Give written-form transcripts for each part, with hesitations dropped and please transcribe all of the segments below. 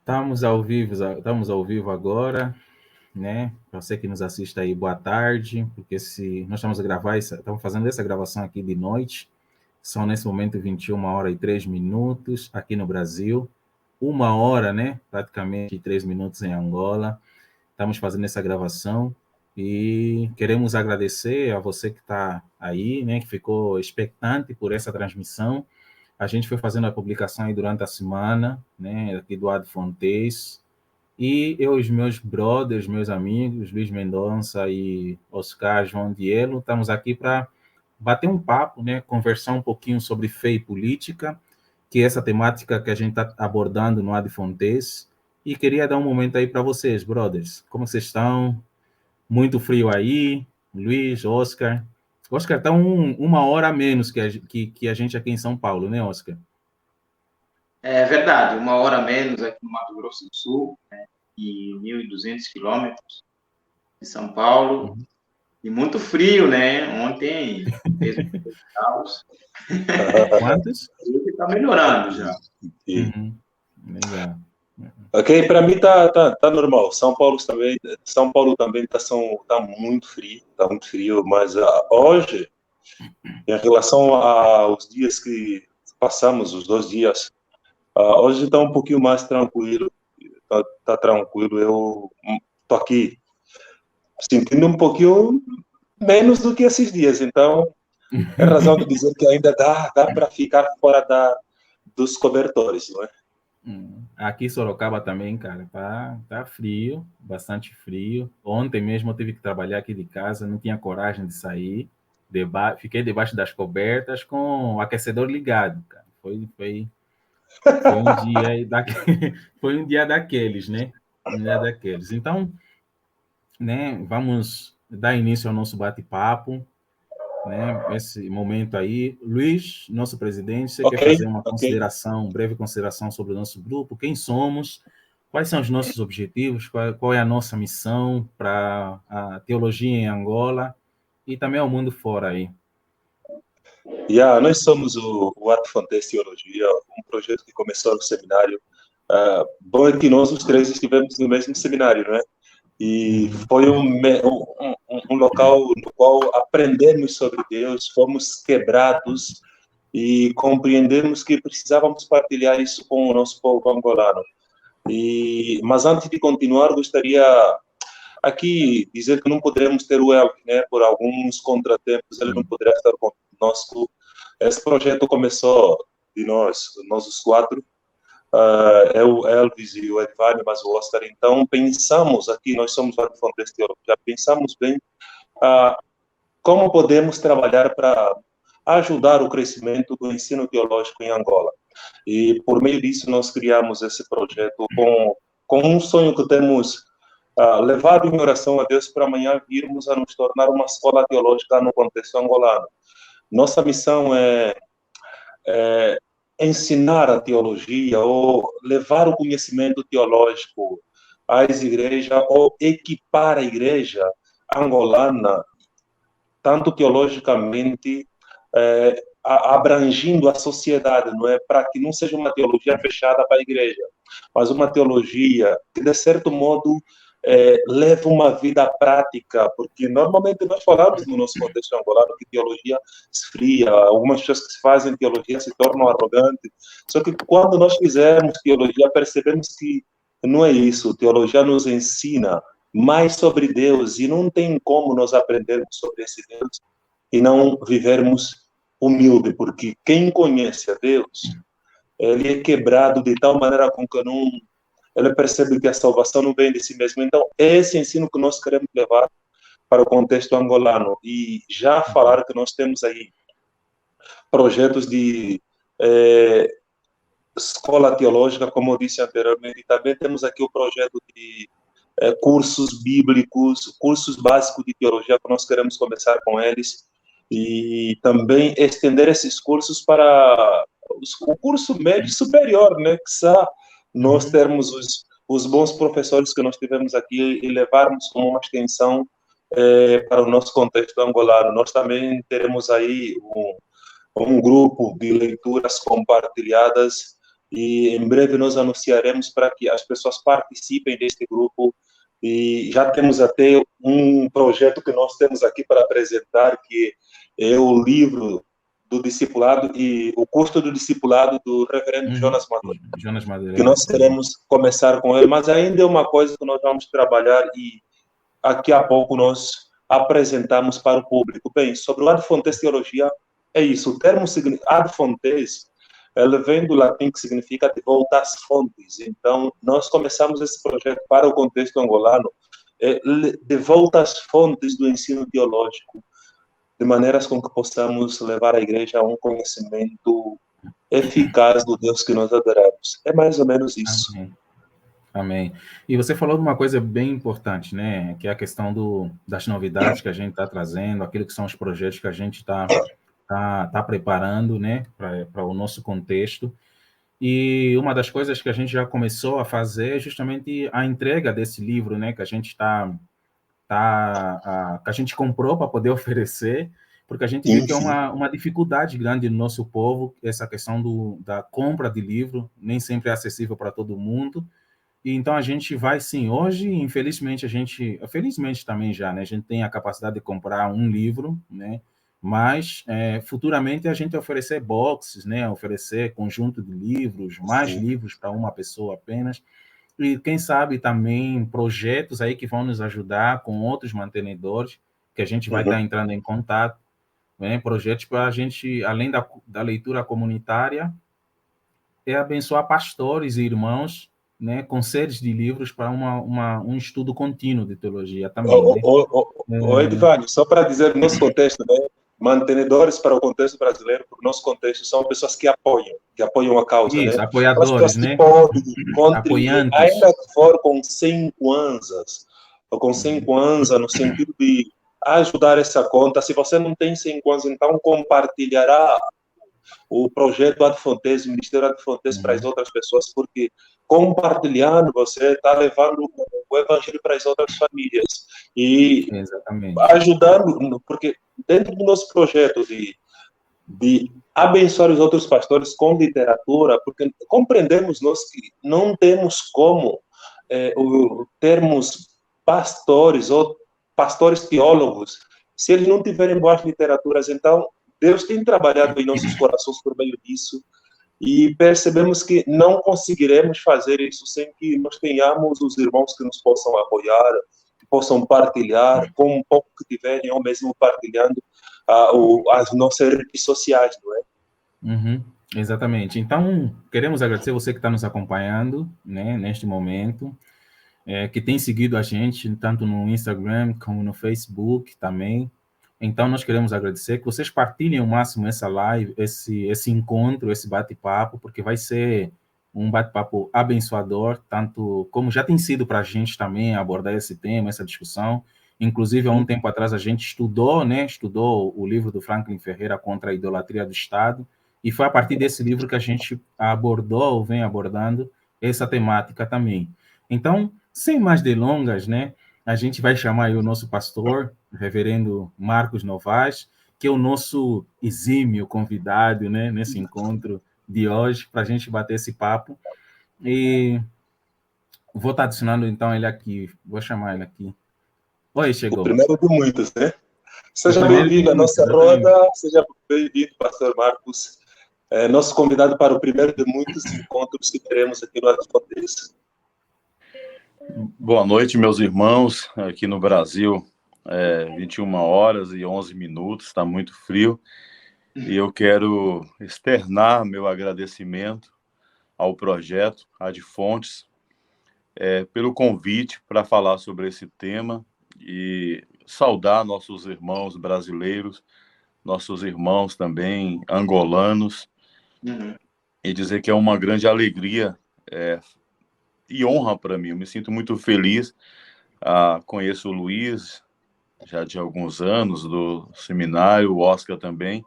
Estamos ao vivo agora, né? Para você que nos assiste aí, boa tarde, porque se nós estamos fazendo essa gravação aqui de noite, são nesse momento 21h03 aqui no Brasil, 1 hora, né? Praticamente 3 minutos em Angola. Estamos fazendo essa gravação e queremos agradecer a você que está aí, né? Que ficou expectante por essa transmissão. A gente foi fazendo a publicação aí durante a semana, né, aqui do Adfontes, e eu e os meus brothers, meus amigos, Luiz Mendonça e Oscar João Dielo, estamos aqui para bater um papo, né, conversar um pouquinho sobre fé e política, que é essa temática que a gente está abordando no Adfontes, e queria dar um momento aí para vocês, brothers. Como vocês estão? Muito frio aí, Luiz, Oscar. Oscar está 1 hora a menos que a gente aqui em São Paulo, né, Oscar? É verdade, 1 hora a menos aqui no Mato Grosso do Sul, né, e 1.200 quilômetros de São Paulo, e muito frio, né? Ontem fez muitos graus. Quantos? Hoje está melhorando já. Uhum. Legal. Ok, para mim tá normal. São Paulo também tá muito frio, mas hoje, em relação aos dias que passamos, os 2 dias, hoje está um pouquinho mais tranquilo. Tá tranquilo. Eu tô aqui sentindo um pouquinho menos do que esses dias, então é razão de dizer que ainda dá para ficar fora dos cobertores, não é? Aqui em Sorocaba também, cara, tá frio, bastante frio. Ontem mesmo eu tive que trabalhar aqui de casa, não tinha coragem de sair. Fiquei debaixo das cobertas com o aquecedor ligado, cara. Foi um dia foi um dia daqueles, né? Um dia daqueles. Então, né, vamos dar início ao nosso bate-papo, né? Esse momento aí. Luiz, nosso presidente, você quer fazer uma breve consideração sobre o nosso grupo? Quem somos? Quais são os nossos objetivos? Qual é a nossa missão para a teologia em Angola e também ao mundo fora aí? Nós somos o Adfontes Teologia, um projeto que começou no seminário. Bom é que nós os três estivemos no mesmo seminário, não é? E foi um local no qual aprendemos sobre Deus, fomos quebrados e compreendemos que precisávamos partilhar isso com o nosso povo angolano. Mas antes de continuar, gostaria aqui dizer que não poderemos ter o Elk, né? Por alguns contratempos, ele não poderá estar conosco. Esse projeto começou de nós os quatro, é o Elvis e o Edvânio, mas o Oscar. Então, pensamos aqui, nós somos o Adfontes Teológico, já pensamos bem como podemos trabalhar para ajudar o crescimento do ensino teológico em Angola. E, por meio disso, nós criamos esse projeto com um sonho que temos levado em oração a Deus para amanhã virmos a nos tornar uma escola teológica no contexto angolano. Nossa missão é ensinar a teologia ou levar o conhecimento teológico às igrejas ou equipar a igreja angolana, tanto teologicamente, abrangindo a sociedade, não é? Para que não seja uma teologia fechada para a igreja, mas uma teologia que, de certo modo, leva uma vida prática, porque normalmente nós falamos no nosso contexto angolano que teologia esfria, algumas pessoas que fazem teologia se tornam arrogantes, só que quando nós fizermos teologia percebemos que não é isso, teologia nos ensina mais sobre Deus e não tem como nós aprendermos sobre esse Deus e não vivermos humilde, porque quem conhece a Deus, ele é quebrado de tal maneira com que não ele percebe que a salvação não vem de si mesmo. Então, é esse ensino que nós queremos levar para o contexto angolano. E já falar que nós temos aí projetos de escola teológica, como eu disse anteriormente, e também temos aqui o projeto de cursos bíblicos, cursos básicos de teologia, que nós queremos começar com eles, e também estender esses cursos para o curso médio superior, né? Que nós termos os bons professores que nós tivemos aqui e levarmos como uma extensão para o nosso contexto angolano. Nós também teremos aí um grupo de leituras compartilhadas e em breve nós anunciaremos para que as pessoas participem deste grupo. E já temos até um projeto que nós temos aqui para apresentar, que é o livro do discipulado e o custo do discipulado do reverendo Jonas Madureira, Jonas que Madureira. nós queremos começar com ele, mas ainda é uma coisa que nós vamos trabalhar e daqui a pouco nós apresentamos para o público. Bem, sobre o ad fontes teologia, é isso. O termo ad fontes, ele vem do latim, que significa de volta às fontes. Então, nós começamos esse projeto para o contexto angolano, de volta às fontes do ensino teológico, de maneiras com que possamos levar a igreja a um conhecimento eficaz do Deus que nós adoramos. É mais ou menos isso. Amém. Amém. E você falou de uma coisa bem importante, né? Que é a questão das novidades que a gente está trazendo, aquilo que são os projetos que a gente está preparando, né? Para o nosso contexto. E uma das coisas que a gente já começou a fazer é justamente a entrega desse livro, né? Que a gente que a gente comprou para poder oferecer, porque a gente viu que é uma dificuldade grande no nosso povo, essa questão da compra de livro, nem sempre é acessível para todo mundo. E então a gente vai sim. Hoje, infelizmente, felizmente também já, né? A gente tem a capacidade de comprar um livro, né? Mas futuramente a gente oferecer boxes, né? Oferecer conjunto de livros, mais livros para uma pessoa apenas. E quem sabe também projetos aí que vão nos ajudar com outros mantenedores, que a gente vai estar entrando em contato, né? Projetos para a gente, além da leitura comunitária, abençoar pastores e irmãos, né, com séries de livros para um estudo contínuo de teologia também, né? Edvânio, só para dizer no nosso contexto, né? Mantenedores para o contexto brasileiro, para o nosso contexto, são pessoas que apoiam a causa, Isso, né? apoiadores, Pessoas que né? podem contribuir, Apoiantes. ainda que for com 100 kwanzas, ou com 100 kwanzas, no sentido de ajudar essa conta. Se você não tem 100 kwanzas, então compartilhará o projeto Ad Fontes, o Ministério Ad Fontes para as outras pessoas, porque compartilhando você está levando o evangelho para as outras famílias e Exatamente. ajudando, porque dentro do nosso projeto de abençoar os outros pastores com literatura, porque compreendemos nós que não temos como termos pastores ou pastores teólogos se eles não tiverem boas literaturas. Então, Deus tem trabalhado em nossos corações por meio disso e percebemos que não conseguiremos fazer isso sem que nós tenhamos os irmãos que nos possam apoiar, que possam partilhar, com um pouco que tiverem, ou mesmo partilhando as nossas redes sociais, não é? Exatamente. Então, queremos agradecer você que está nos acompanhando, né, neste momento, que tem seguido a gente, tanto no Instagram como no Facebook também. Então, nós queremos agradecer que vocês partilhem ao máximo essa live, esse encontro, esse bate-papo, porque vai ser um bate-papo abençoador, tanto como já tem sido para a gente também abordar esse tema, essa discussão. Inclusive, há um tempo atrás, a gente estudou o livro do Franklin Ferreira contra a idolatria do Estado, e foi a partir desse livro que a gente abordou, ou vem abordando, essa temática também. Então, sem mais delongas, né, a gente vai chamar aí o nosso pastor, o reverendo Marcos Novaes, que é o nosso exímio convidado, né, nesse encontro de hoje, para a gente bater esse papo. E vou estar adicionando, então, ele aqui. Vou chamar ele aqui. Oi, O chegou. primeiro de muitos, né? O Seja primeiro de bem-vindo à muitos, nossa exatamente. roda, seja bem-vindo, pastor Marcos, nosso convidado para o primeiro de muitos encontros que teremos aqui no Ad Fontes. Boa noite, meus irmãos, aqui no Brasil, 21 horas e 11 minutos, está muito frio, e eu quero externar meu agradecimento ao projeto Ad Fontes, pelo convite para falar sobre esse tema e saudar nossos irmãos brasileiros, nossos irmãos também angolanos, e dizer que é uma grande alegria e honra para mim. Eu me sinto muito feliz. Conheço o Luiz já de alguns anos do seminário, o Oscar também,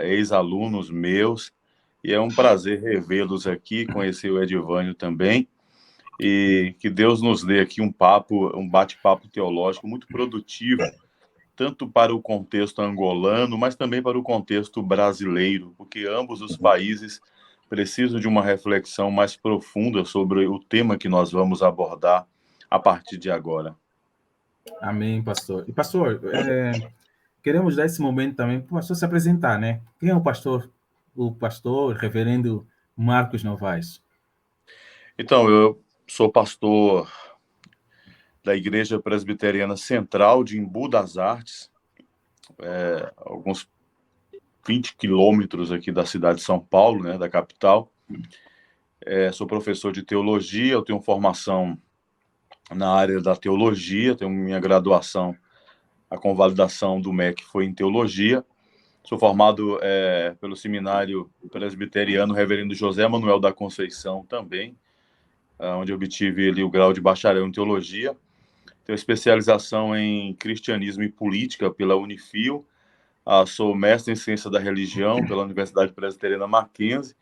ex-alunos meus, e é um prazer revê-los aqui, conhecer o Edvânio também, e que Deus nos dê aqui um bate-papo teológico muito produtivo, tanto para o contexto angolano, mas também para o contexto brasileiro, porque ambos os países preciso de uma reflexão mais profunda sobre o tema que nós vamos abordar a partir de agora. Amém, pastor. E, pastor, queremos dar esse momento também para o pastor se apresentar, né? Quem é o pastor? O pastor reverendo Marcos Novaes. Então, eu sou pastor da Igreja Presbiteriana Central de Embu das Artes, alguns 20 quilômetros aqui da cidade de São Paulo, né, da capital. Sou professor de teologia, eu tenho formação na área da teologia, tenho minha graduação, a convalidação do MEC foi em teologia. Sou formado pelo Seminário Presbiteriano Reverendo José Manuel da Conceição também, onde eu obtive ali o grau de bacharel em teologia. Tenho especialização em cristianismo e política pela Unifil. Sou mestre em ciência da religião pela Universidade Presbiteriana Mackenzie.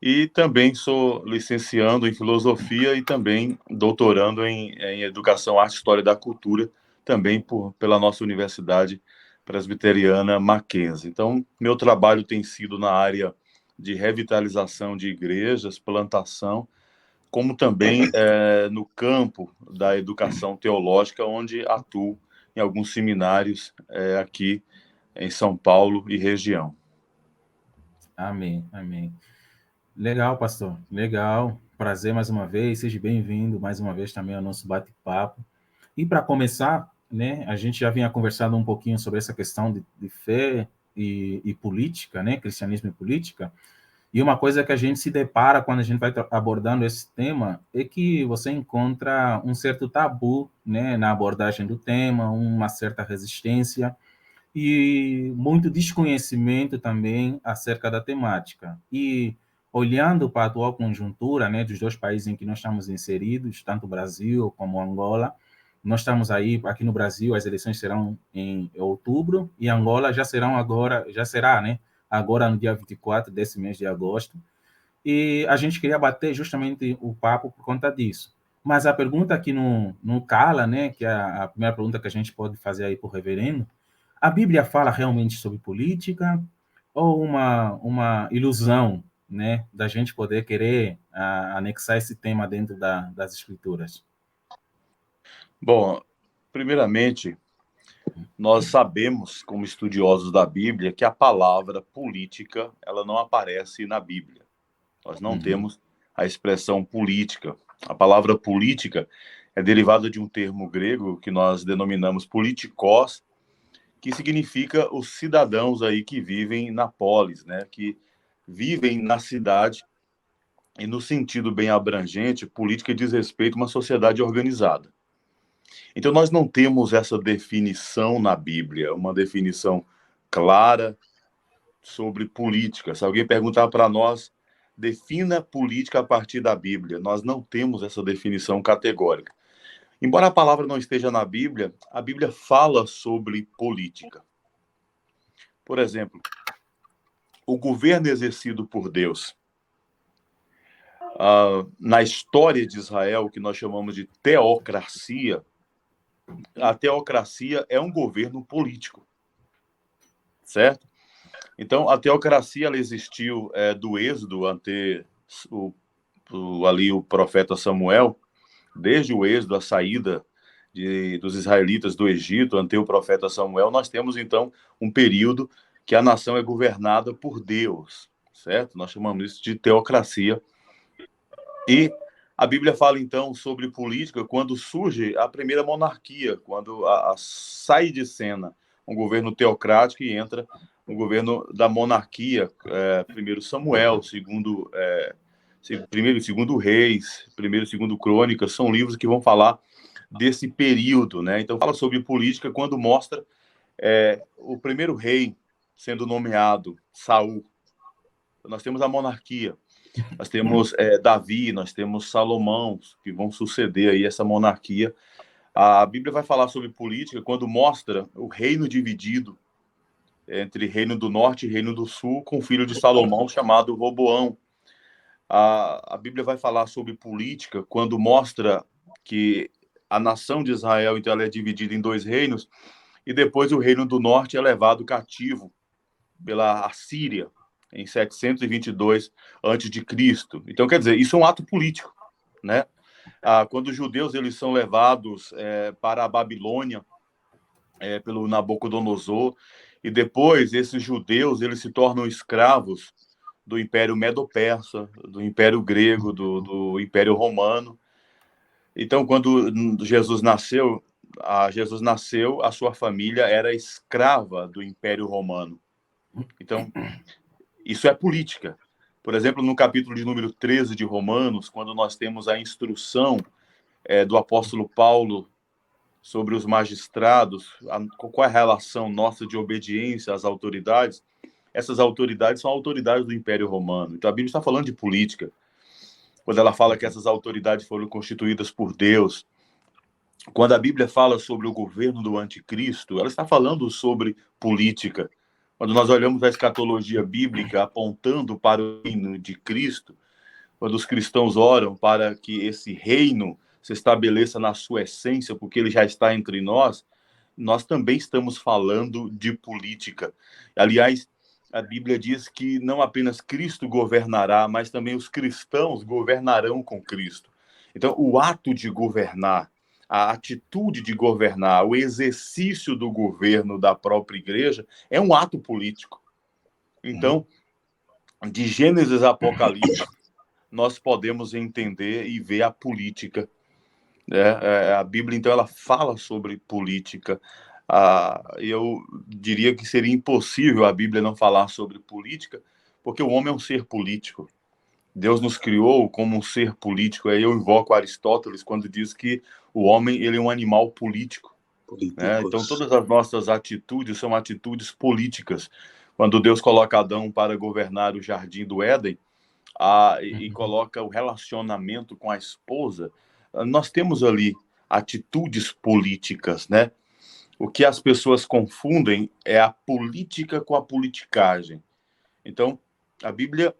E também sou licenciando em filosofia e também doutorando em educação, arte e história da cultura, também pela nossa Universidade Presbiteriana Mackenzie. Então, meu trabalho tem sido na área de revitalização de igrejas, plantação, como também no campo da educação teológica, onde atuo em alguns seminários aqui em São Paulo e região. Amém, amém. Legal, pastor, legal. Prazer mais uma vez, seja bem-vindo mais uma vez também ao nosso bate-papo. E para começar, né, a gente já vinha conversando um pouquinho sobre essa questão de fé e política, né, cristianismo e política. E uma coisa que a gente se depara quando a gente vai abordando esse tema é que você encontra um certo tabu, né, na abordagem do tema, uma certa resistência e muito desconhecimento também acerca da temática. E olhando para a atual conjuntura, né, dos dois países em que nós estamos inseridos, tanto o Brasil como Angola, nós estamos aí, aqui no Brasil, as eleições serão em outubro, e Angola já será, né, agora no dia 24 desse mês de agosto, e a gente queria bater justamente o papo por conta disso. Mas a pergunta que não cala, né, que é a primeira pergunta que a gente pode fazer aí para o reverendo, a Bíblia fala realmente sobre política ou uma ilusão, né, da gente poder querer anexar esse tema dentro das escrituras? Bom, primeiramente, nós sabemos, como estudiosos da Bíblia, que a palavra política, ela não aparece na Bíblia. Nós não temos a expressão política. A palavra política é derivada de um termo grego que nós denominamos politikos, que significa os cidadãos aí que vivem na polis, né? Que vivem na cidade. E no sentido bem abrangente, política diz respeito a uma sociedade organizada. Então, nós não temos essa definição na Bíblia, uma definição clara sobre política. Se alguém perguntar para nós, defina política a partir da Bíblia, nós não temos essa definição categórica. Embora a palavra não esteja na Bíblia, a Bíblia fala sobre política. Por exemplo, o governo exercido por Deus. Na história de Israel, que nós chamamos de teocracia, a teocracia é um governo político, certo? Então, a teocracia ela existiu do Êxodo ante ali o profeta Samuel, desde o Êxodo, a saída dos israelitas do Egito ante o profeta Samuel, nós temos, então, um período que a nação é governada por Deus, certo? Nós chamamos isso de teocracia. E a Bíblia fala, então, sobre política quando surge a primeira monarquia, quando sai de cena um governo teocrático e entra um governo da monarquia, primeiro Samuel, primeiro e segundo Reis, primeiro e segundo Crônicas, são livros que vão falar desse período, né? Então, fala sobre política quando mostra o primeiro rei sendo nomeado, Saul. Nós temos a monarquia. Nós temos Davi, nós temos Salomão, que vão suceder aí essa monarquia. A Bíblia vai falar sobre política quando mostra o reino dividido entre reino do norte e reino do sul, com o filho de Salomão, chamado Roboão. A Bíblia vai falar sobre política quando mostra que a nação de Israel, então, ela é dividida em dois reinos, e depois o reino do norte é levado cativo pela Assíria. em 722 a.C. Então, quer dizer, isso é um ato político, né? Quando os judeus eles são levados para a Babilônia pelo Nabucodonosor, e depois esses judeus eles se tornam escravos do Império Medo-Persa, do Império Grego, do Império Romano. Então, quando Jesus nasceu, a sua família era escrava do Império Romano. Então, isso é política. Por exemplo, no capítulo de número 13 de Romanos, quando nós temos a instrução do apóstolo Paulo sobre os magistrados, qual é a relação nossa de obediência às autoridades, essas autoridades são autoridades do Império Romano. Então, a Bíblia está falando de política. Quando ela fala que essas autoridades foram constituídas por Deus, quando a Bíblia fala sobre o governo do anticristo, ela está falando sobre política. Quando nós olhamos a escatologia bíblica apontando para o reino de Cristo, quando os cristãos oram para que esse reino se estabeleça na sua essência, porque ele já está entre nós, nós também estamos falando de política. Aliás, a Bíblia diz que não apenas Cristo governará, mas também os cristãos governarão com Cristo. Então, o ato de governar, a atitude de governar, o exercício do governo da própria igreja é um ato político. Então, de Gênesis a Apocalipse, nós podemos entender e ver a política. A Bíblia, então, ela fala sobre política. Eu diria que seria impossível a Bíblia não falar sobre política, porque o homem é um ser político. Deus nos criou como um ser político. Aí eu invoco Aristóteles quando diz que o homem ele é um animal político. Né? Então, todas as nossas atitudes são atitudes políticas. Quando Deus coloca Adão para governar o jardim do Éden, e coloca o relacionamento com a esposa, nós temos ali atitudes políticas, né? O que as pessoas confundem é a política com a politicagem. Então, a Bíblia,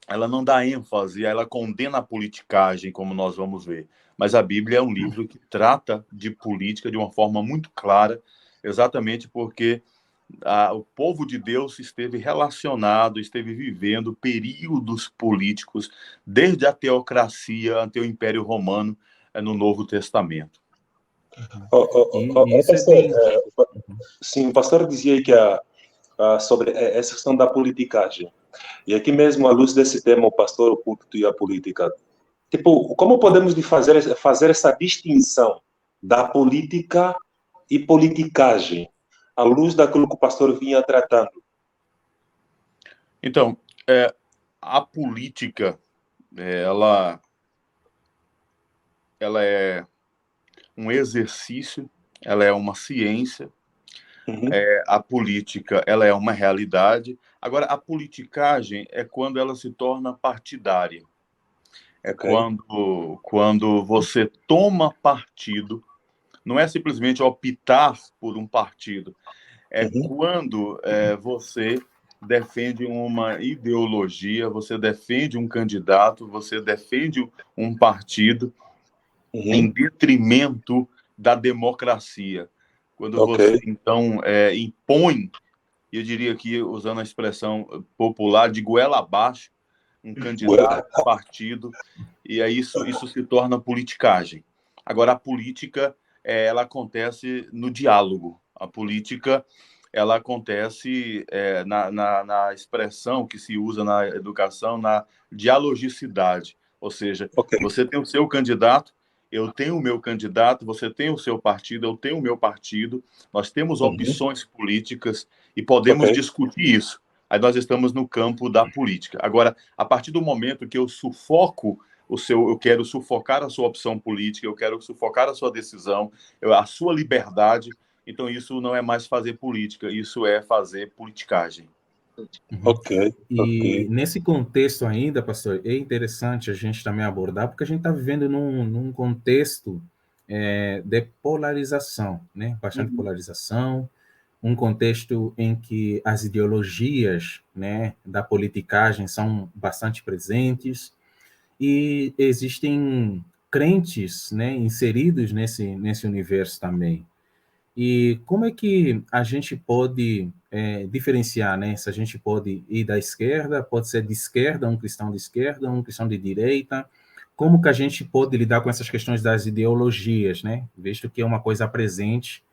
ela não dá ênfase, ela condena a politicagem, como nós vamos ver. Mas a Bíblia é um livro que trata de política de uma forma muito clara, exatamente porque o povo de Deus esteve relacionado, esteve vivendo períodos políticos, desde a teocracia até o Império Romano, no Novo Testamento. Sim, o pastor dizia aí que sobre essa questão da politicagem. E aqui mesmo, à luz desse tema, o pastor, o púlpito e a política, tipo, como podemos fazer essa distinção da política e politicagem, à luz daquilo que o pastor vinha tratando? Então, a política, ela é um exercício, ela é uma ciência, a política, ela é uma realidade. Agora, a politicagem é quando ela se torna partidária. Quando você toma partido, não é simplesmente optar por um partido, quando você defende uma ideologia, você defende um candidato, você defende um partido em detrimento da democracia. Quando você, então, impõe, eu diria que, usando a expressão popular, de goela abaixo, um candidato, partido, e aí isso se torna politicagem. Agora, a política, ela acontece no diálogo. A política, ela acontece na expressão que se usa na educação, na dialogicidade. Ou seja, você tem o seu candidato, eu tenho o meu candidato, você tem o seu partido, eu tenho o meu partido, nós temos opções políticas e podemos discutir isso. Aí nós estamos no campo da política. Agora, a partir do momento que eu sufoco eu quero sufocar a sua opção política, eu quero sufocar a sua decisão, a sua liberdade, então isso não é mais fazer política, isso é fazer politicagem. E nesse contexto ainda, pastor, é interessante a gente também abordar, porque a gente está vivendo num contexto de polarização, né? Bastante polarização, um contexto em que as ideologias, né, da politicagem são bastante presentes e existem crentes, né, inseridos nesse universo também. E como é que a gente pode diferenciar, né? Se a gente pode ir da esquerda, pode ser de esquerda, um cristão de esquerda, um cristão de direita. Como que a gente pode lidar com essas questões das ideologias, né? Visto que é uma coisa presente,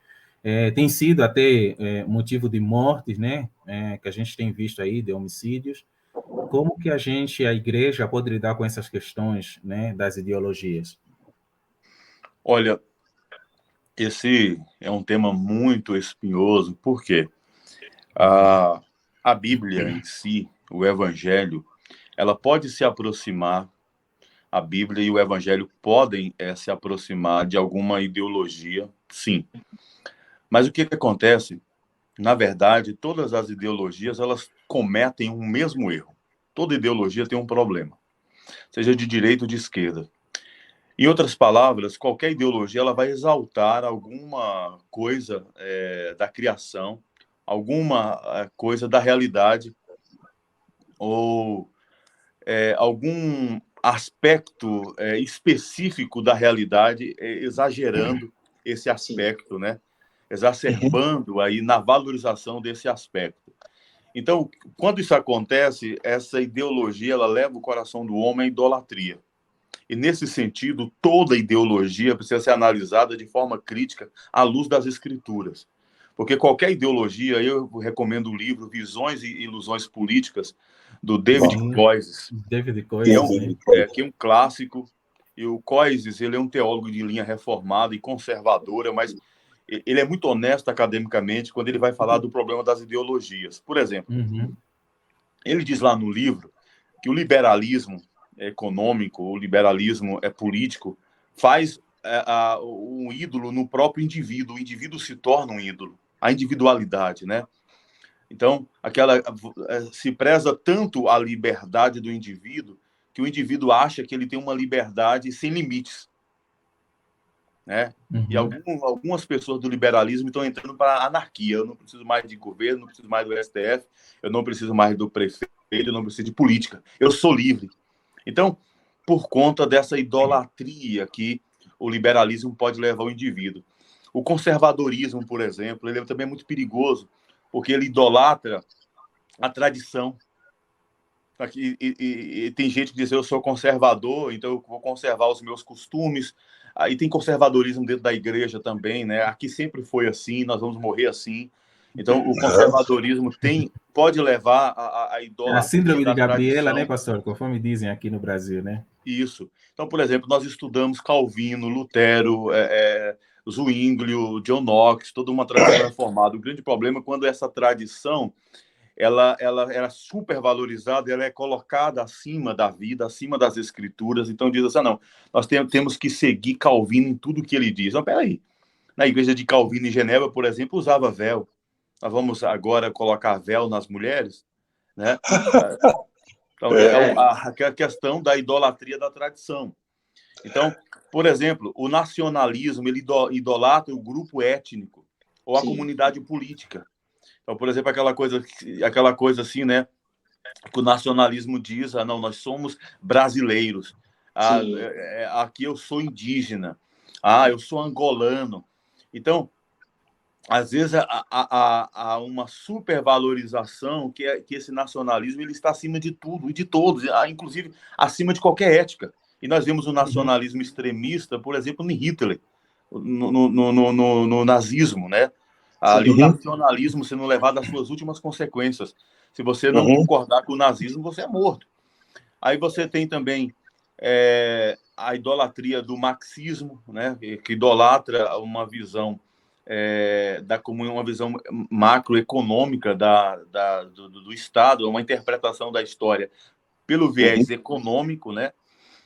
tem sido até motivo de mortes, né? Que a gente tem visto aí, de homicídios. Como que a igreja, pode lidar com essas questões, né, das ideologias? Olha, esse é um tema muito espinhoso, porque a, a Bíblia em si, o Evangelho, ela pode se aproximar, a Bíblia e o Evangelho podem se aproximar de alguma ideologia, sim. Mas o que acontece? Na verdade, todas as ideologias, elas cometem um mesmo erro. Toda ideologia tem um problema, seja de direita ou de esquerda. Em outras palavras, qualquer ideologia ela vai exaltar alguma coisa da criação, alguma coisa da realidade, ou algum aspecto específico da realidade, exagerando esse Sim. aspecto, né? Exacerbando aí na valorização desse aspecto. Então, quando isso acontece, essa ideologia ela leva o coração do homem à idolatria. E, nesse sentido, toda ideologia precisa ser analisada de forma crítica à luz das escrituras. Porque qualquer ideologia, eu recomendo o livro Visões e Ilusões Políticas, do David Sim, Koyzis, David que Koyzis, né? que é um clássico. E o Koyzis, ele é um teólogo de linha reformada e conservadora, mas ele é muito honesto academicamente quando ele vai falar do problema das ideologias. Por exemplo, Uhum. ele diz lá no livro que o liberalismo econômico, o liberalismo político, faz um ídolo no próprio indivíduo. O indivíduo se torna um ídolo. A individualidade, né? Então, se preza tanto a liberdade do indivíduo que o indivíduo acha que ele tem uma liberdade sem limites, né? E Uhum. algumas pessoas do liberalismo estão entrando para a anarquia. Eu não preciso mais de governo, não preciso mais do STF, eu não preciso mais do prefeito, eu não preciso de política. Eu sou livre. Então, por conta dessa idolatria que o liberalismo pode levar o indivíduo. O conservadorismo, por exemplo, ele é também muito perigoso, porque ele idolatra a tradição. E tem gente que diz, eu sou conservador, então eu vou conservar os meus costumes. Aí tem conservadorismo dentro da igreja também, né? Aqui sempre foi assim, nós vamos morrer assim. Então, o conservadorismo pode levar a É a idolatria síndrome de da Gabriela, né, tradição. pastor? Conforme dizem aqui no Brasil, né? Isso. Então, por exemplo, nós estudamos Calvino, Lutero, Zwinglio, John Knox, toda uma tradição reformada. O grande problema é quando essa tradição ela era super valorizada, ela é colocada acima da vida, acima das escrituras. Então diz assim, não, nós temos que seguir Calvino em tudo que ele diz. Não, peraí, na igreja de Calvino em Genebra, por exemplo, usava véu. Nós vamos agora colocar véu nas mulheres, né? Então, a questão da idolatria da tradição. Então, por exemplo, o nacionalismo, ele idolatra o grupo étnico ou a Sim. comunidade política. Então, por exemplo, aquela coisa assim, né? Que o nacionalismo diz, não, nós somos brasileiros. Aqui eu sou indígena. Eu sou angolano. Então, às vezes há uma supervalorização que esse nacionalismo ele está acima de tudo e de todos, inclusive acima de qualquer ética. E nós vemos o nacionalismo extremista, por exemplo, em Hitler, no nazismo, né? Ali o nacionalismo sendo levado às suas últimas consequências. Se você não concordar com o nazismo, você é morto. Aí você tem também a idolatria do marxismo, né? Que idolatra uma visão uma visão macroeconômica do Estado, uma interpretação da história pelo viés econômico, né?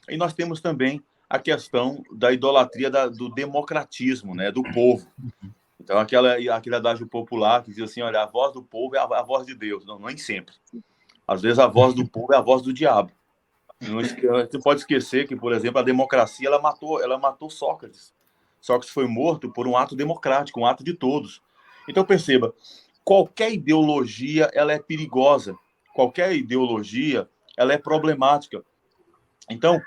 E nós temos também a questão da idolatria do democratismo, né? Do povo. Então, aquele adágio popular que diz assim, olha, a voz do povo é a voz de Deus. Não, nem sempre. Às vezes a voz do povo é a voz do diabo. Você pode esquecer que, por exemplo, a democracia ela matou Sócrates. Sócrates foi morto por um ato democrático, um ato de todos. Então, perceba, qualquer ideologia ela é perigosa. Qualquer ideologia ela é problemática. Então,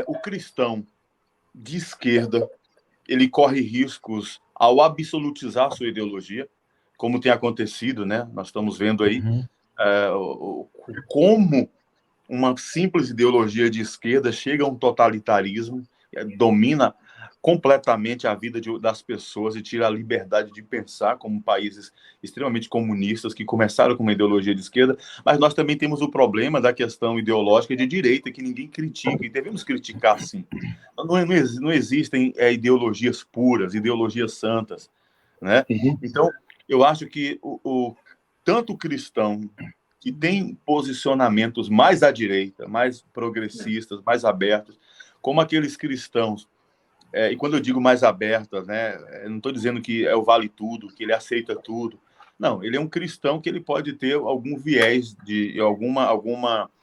o cristão de esquerda, ele corre riscos ao absolutizar a sua ideologia, como tem acontecido, né? Nós estamos vendo aí como uma simples ideologia de esquerda chega a um totalitarismo, domina completamente a vida das pessoas e tira a liberdade de pensar, como países extremamente comunistas que começaram com uma ideologia de esquerda, mas nós também temos o problema da questão ideológica de direita, que ninguém critica, e devemos criticar, sim. Não existem ideologias puras, ideologias santas, né? Então, eu acho que tanto o cristão que tem posicionamentos mais à direita, mais progressistas, mais abertos, como aqueles cristãos, e quando eu digo mais abertas, né, eu não estou dizendo que é o vale tudo, que ele aceita tudo. Não, ele é um cristão que ele pode ter algum viés de alguma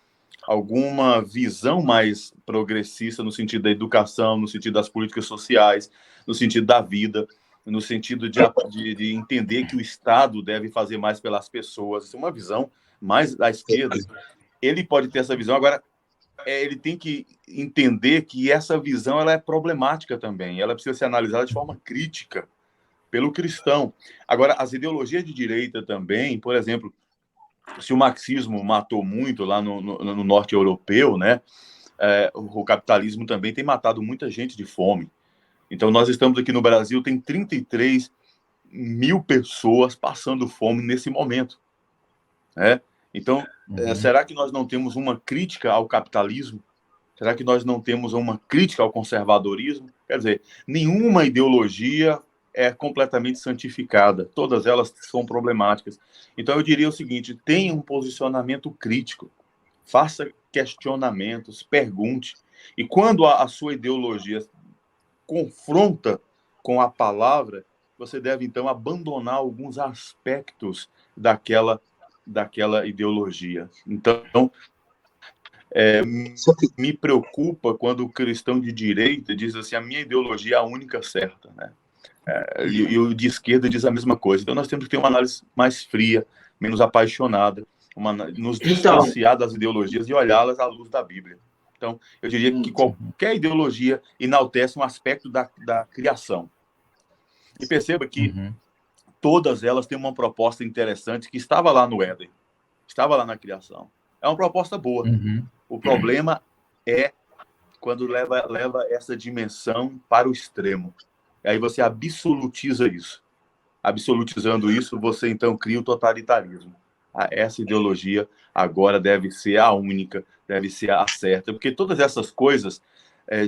visão mais progressista no sentido da educação, no sentido das políticas sociais, no sentido da vida, no sentido de entender que o Estado deve fazer mais pelas pessoas. Isso é uma visão mais da esquerda. Ele pode ter essa visão. Agora, ele tem que entender que essa visão ela é problemática também. Ela precisa ser analisada de forma crítica pelo cristão. Agora, as ideologias de direita também, por exemplo, se o marxismo matou muito lá no norte europeu, né, o capitalismo também tem matado muita gente de fome. Então, nós estamos aqui no Brasil, tem 33 mil pessoas passando fome nesse momento, né? Então, será que nós não temos uma crítica ao capitalismo? Será que nós não temos uma crítica ao conservadorismo? Quer dizer, nenhuma ideologia é completamente santificada. Todas elas são problemáticas. Então, eu diria o seguinte, tenha um posicionamento crítico. Faça questionamentos, pergunte. E quando a sua ideologia confronta com a palavra, você deve, então, abandonar alguns aspectos daquela ideologia. Então, me preocupa quando o cristão de direita diz assim, a minha ideologia é a única certa, né? E o de esquerda diz a mesma coisa. Então, nós temos que ter uma análise mais fria, menos apaixonada, nos distanciar das ideologias e olhá-las à luz da Bíblia. Então, eu diria que qualquer ideologia enaltece um aspecto da criação. E perceba que todas elas têm uma proposta interessante que estava lá no Éden, estava lá na criação. É uma proposta boa. O problema é quando leva essa dimensão para o extremo. E aí você absolutiza isso. Absolutizando isso, você então cria o totalitarismo. Essa ideologia agora deve ser a única, deve ser a certa, porque todas essas coisas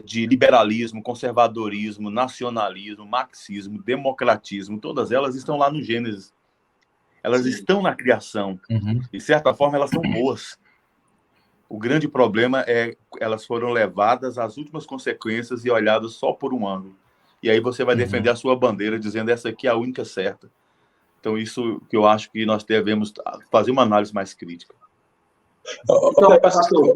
de liberalismo, conservadorismo, nacionalismo, marxismo, democratismo, todas elas estão lá no Gênesis. Elas estão na criação. De certa forma, elas são boas. O grande problema é elas foram levadas às últimas consequências e olhadas só por um ângulo. E aí você vai defender a sua bandeira dizendo essa aqui é a única certa. Então, isso que eu acho que nós devemos fazer uma análise mais crítica. Então, pastor,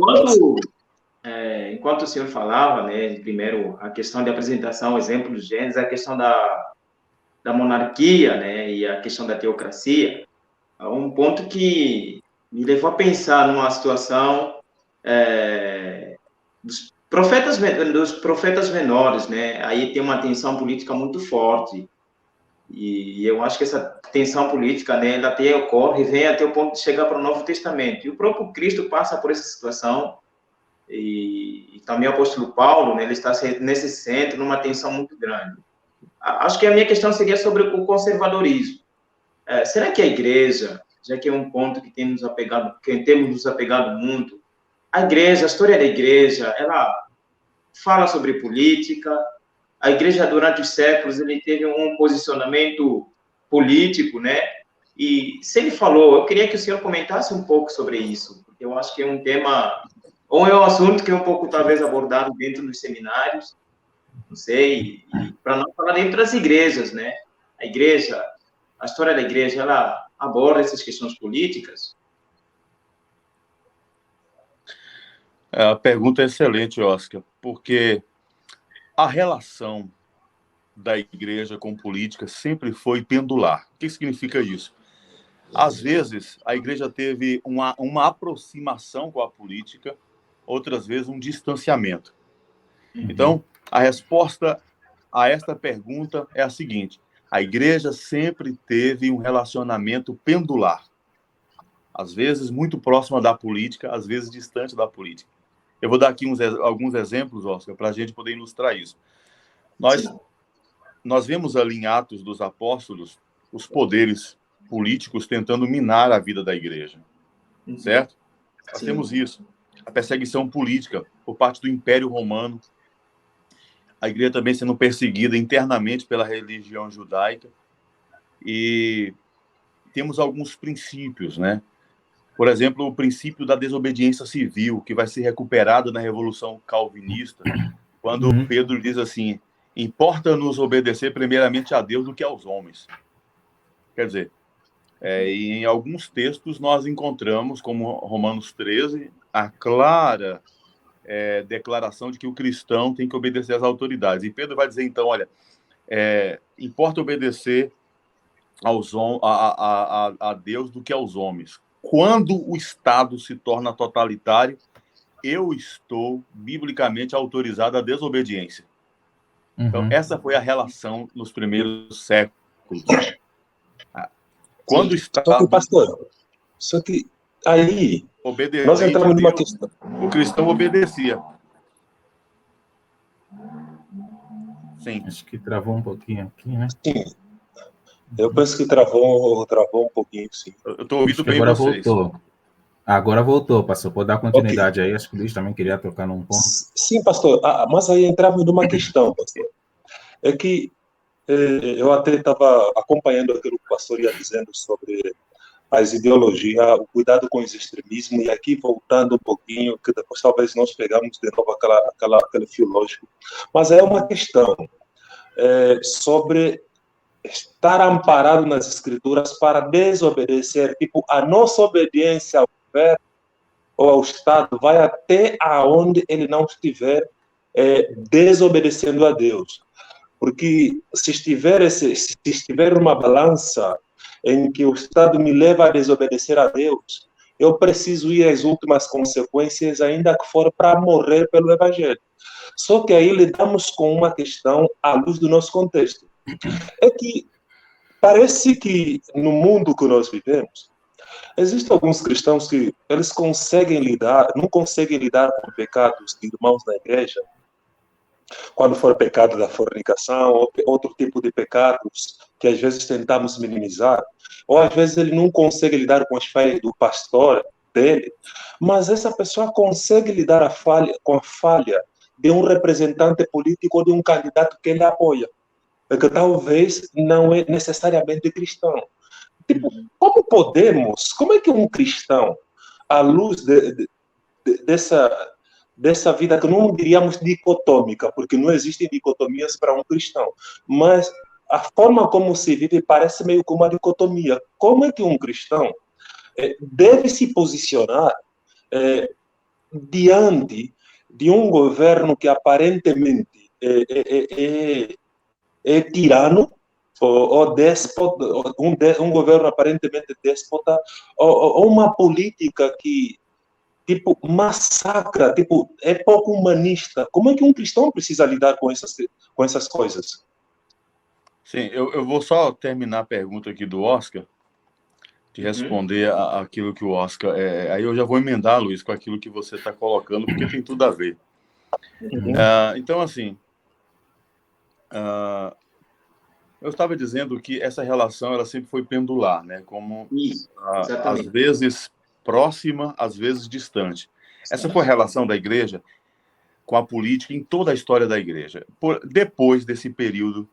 enquanto o senhor falava, né, primeiro, a questão de apresentação, o exemplo dos Gênesis, a questão da monarquia, né, e a questão da teocracia, é um ponto que me levou a pensar numa situação dos profetas menores, né? Aí tem uma tensão política muito forte. E eu acho que essa tensão política, né, ela até ocorre, vem até o ponto de chegar para o Novo Testamento. E o próprio Cristo passa por essa situação. E também o apóstolo Paulo, né, ele está nesse centro, numa tensão muito grande. Acho que a minha questão seria sobre o conservadorismo. Será que a igreja, já que é um ponto que temos nos apegado muito, a igreja, a história da igreja, ela fala sobre política. A igreja, durante os séculos, ele teve um posicionamento político, né? E se ele falou, eu queria que o senhor comentasse um pouco sobre isso, porque eu acho que é um tema, ou é um assunto que é um pouco, talvez, abordado dentro dos seminários, não sei, para não falar dentro das igrejas, né? A igreja, a história da igreja, ela aborda essas questões políticas. A pergunta é excelente, Oscar, porque a relação da igreja com política sempre foi pendular. O que significa isso? Às vezes, a igreja teve uma aproximação com a política, outras vezes um distanciamento. Então, a resposta a esta pergunta é a seguinte: A igreja sempre teve um relacionamento pendular, às vezes muito próxima da política, às vezes distante da política. Eu vou dar aqui alguns exemplos, Oscar, para a gente poder ilustrar isso. Nós vemos ali em Atos dos Apóstolos os poderes políticos tentando minar a vida da igreja, certo? Nós temos isso. A perseguição política por parte do Império Romano, a igreja também sendo perseguida internamente pela religião judaica, e temos alguns princípios, né? Por exemplo, o princípio da desobediência civil, que vai ser recuperado na Revolução Calvinista, quando Pedro diz assim: importa-nos obedecer primeiramente a Deus do que aos homens. Quer dizer, em alguns textos nós encontramos, como Romanos 13, a clara declaração de que o cristão tem que obedecer às autoridades. E Pedro vai dizer, então, olha, importa obedecer a Deus do que aos homens. Quando o Estado se torna totalitário, eu estou biblicamente autorizado à desobediência. Então, essa foi a relação nos primeiros séculos. Quando o Estado... Só que, pastor, aí nós entramos numa questão. O cristão obedecia. Sim. Acho que travou um pouquinho aqui, né? Sim. Eu penso que travou um pouquinho, sim. Eu estou ouvindo bem agora vocês. Agora voltou, pastor. Pode dar continuidade aí. Acho que o Luiz também queria tocar num ponto. Sim, pastor. Mas aí entramos numa questão, pastor. É que eu até estava acompanhando aquilo que o pastor ia dizendo sobre as ideologias, o cuidado com os extremismos, e aqui voltando um pouquinho, que depois talvez nós pegamos de novo aquele fio lógico. Mas é uma questão sobre estar amparado nas escrituras para desobedecer, tipo, a nossa obediência ao governo ou ao Estado vai até aonde ele não estiver desobedecendo a Deus. Porque se estiver uma balança em que o Estado me leva a desobedecer a Deus, eu preciso ir às últimas consequências, ainda que for para morrer pelo Evangelho. Só que aí lidamos com uma questão à luz do nosso contexto. É que parece que no mundo que nós vivemos, existem alguns cristãos que eles não conseguem lidar com pecados de irmãos na igreja, quando for pecado da fornicação, ou outro tipo de pecados que às vezes tentamos minimizar, ou às vezes ele não consegue lidar com as falhas do pastor dele, mas essa pessoa consegue lidar com a falha de um representante político ou de um candidato que ele apoia, que talvez não é necessariamente cristão. Tipo, como é que um cristão, à luz dessa vida que não diríamos dicotômica, porque não existem dicotomias para um cristão, mas a forma como se vive parece meio como uma dicotomia. Como é que um cristão deve se posicionar diante de um governo que aparentemente é tirano, ou déspota, um governo aparentemente déspota, ou uma política que tipo, massacra, tipo, é pouco humanista. Como é que um cristão precisa lidar com essas coisas? Sim, eu vou só terminar a pergunta aqui do Oscar, de responder aquilo que o Oscar... aí eu já vou emendar, Luiz, com aquilo que você está colocando, porque tem tudo a ver. Então, assim, eu estava dizendo que essa relação ela sempre foi pendular, né? Como, às vezes próxima, às vezes distante. Essa foi a relação da igreja com a política em toda a história da igreja. Depois desse período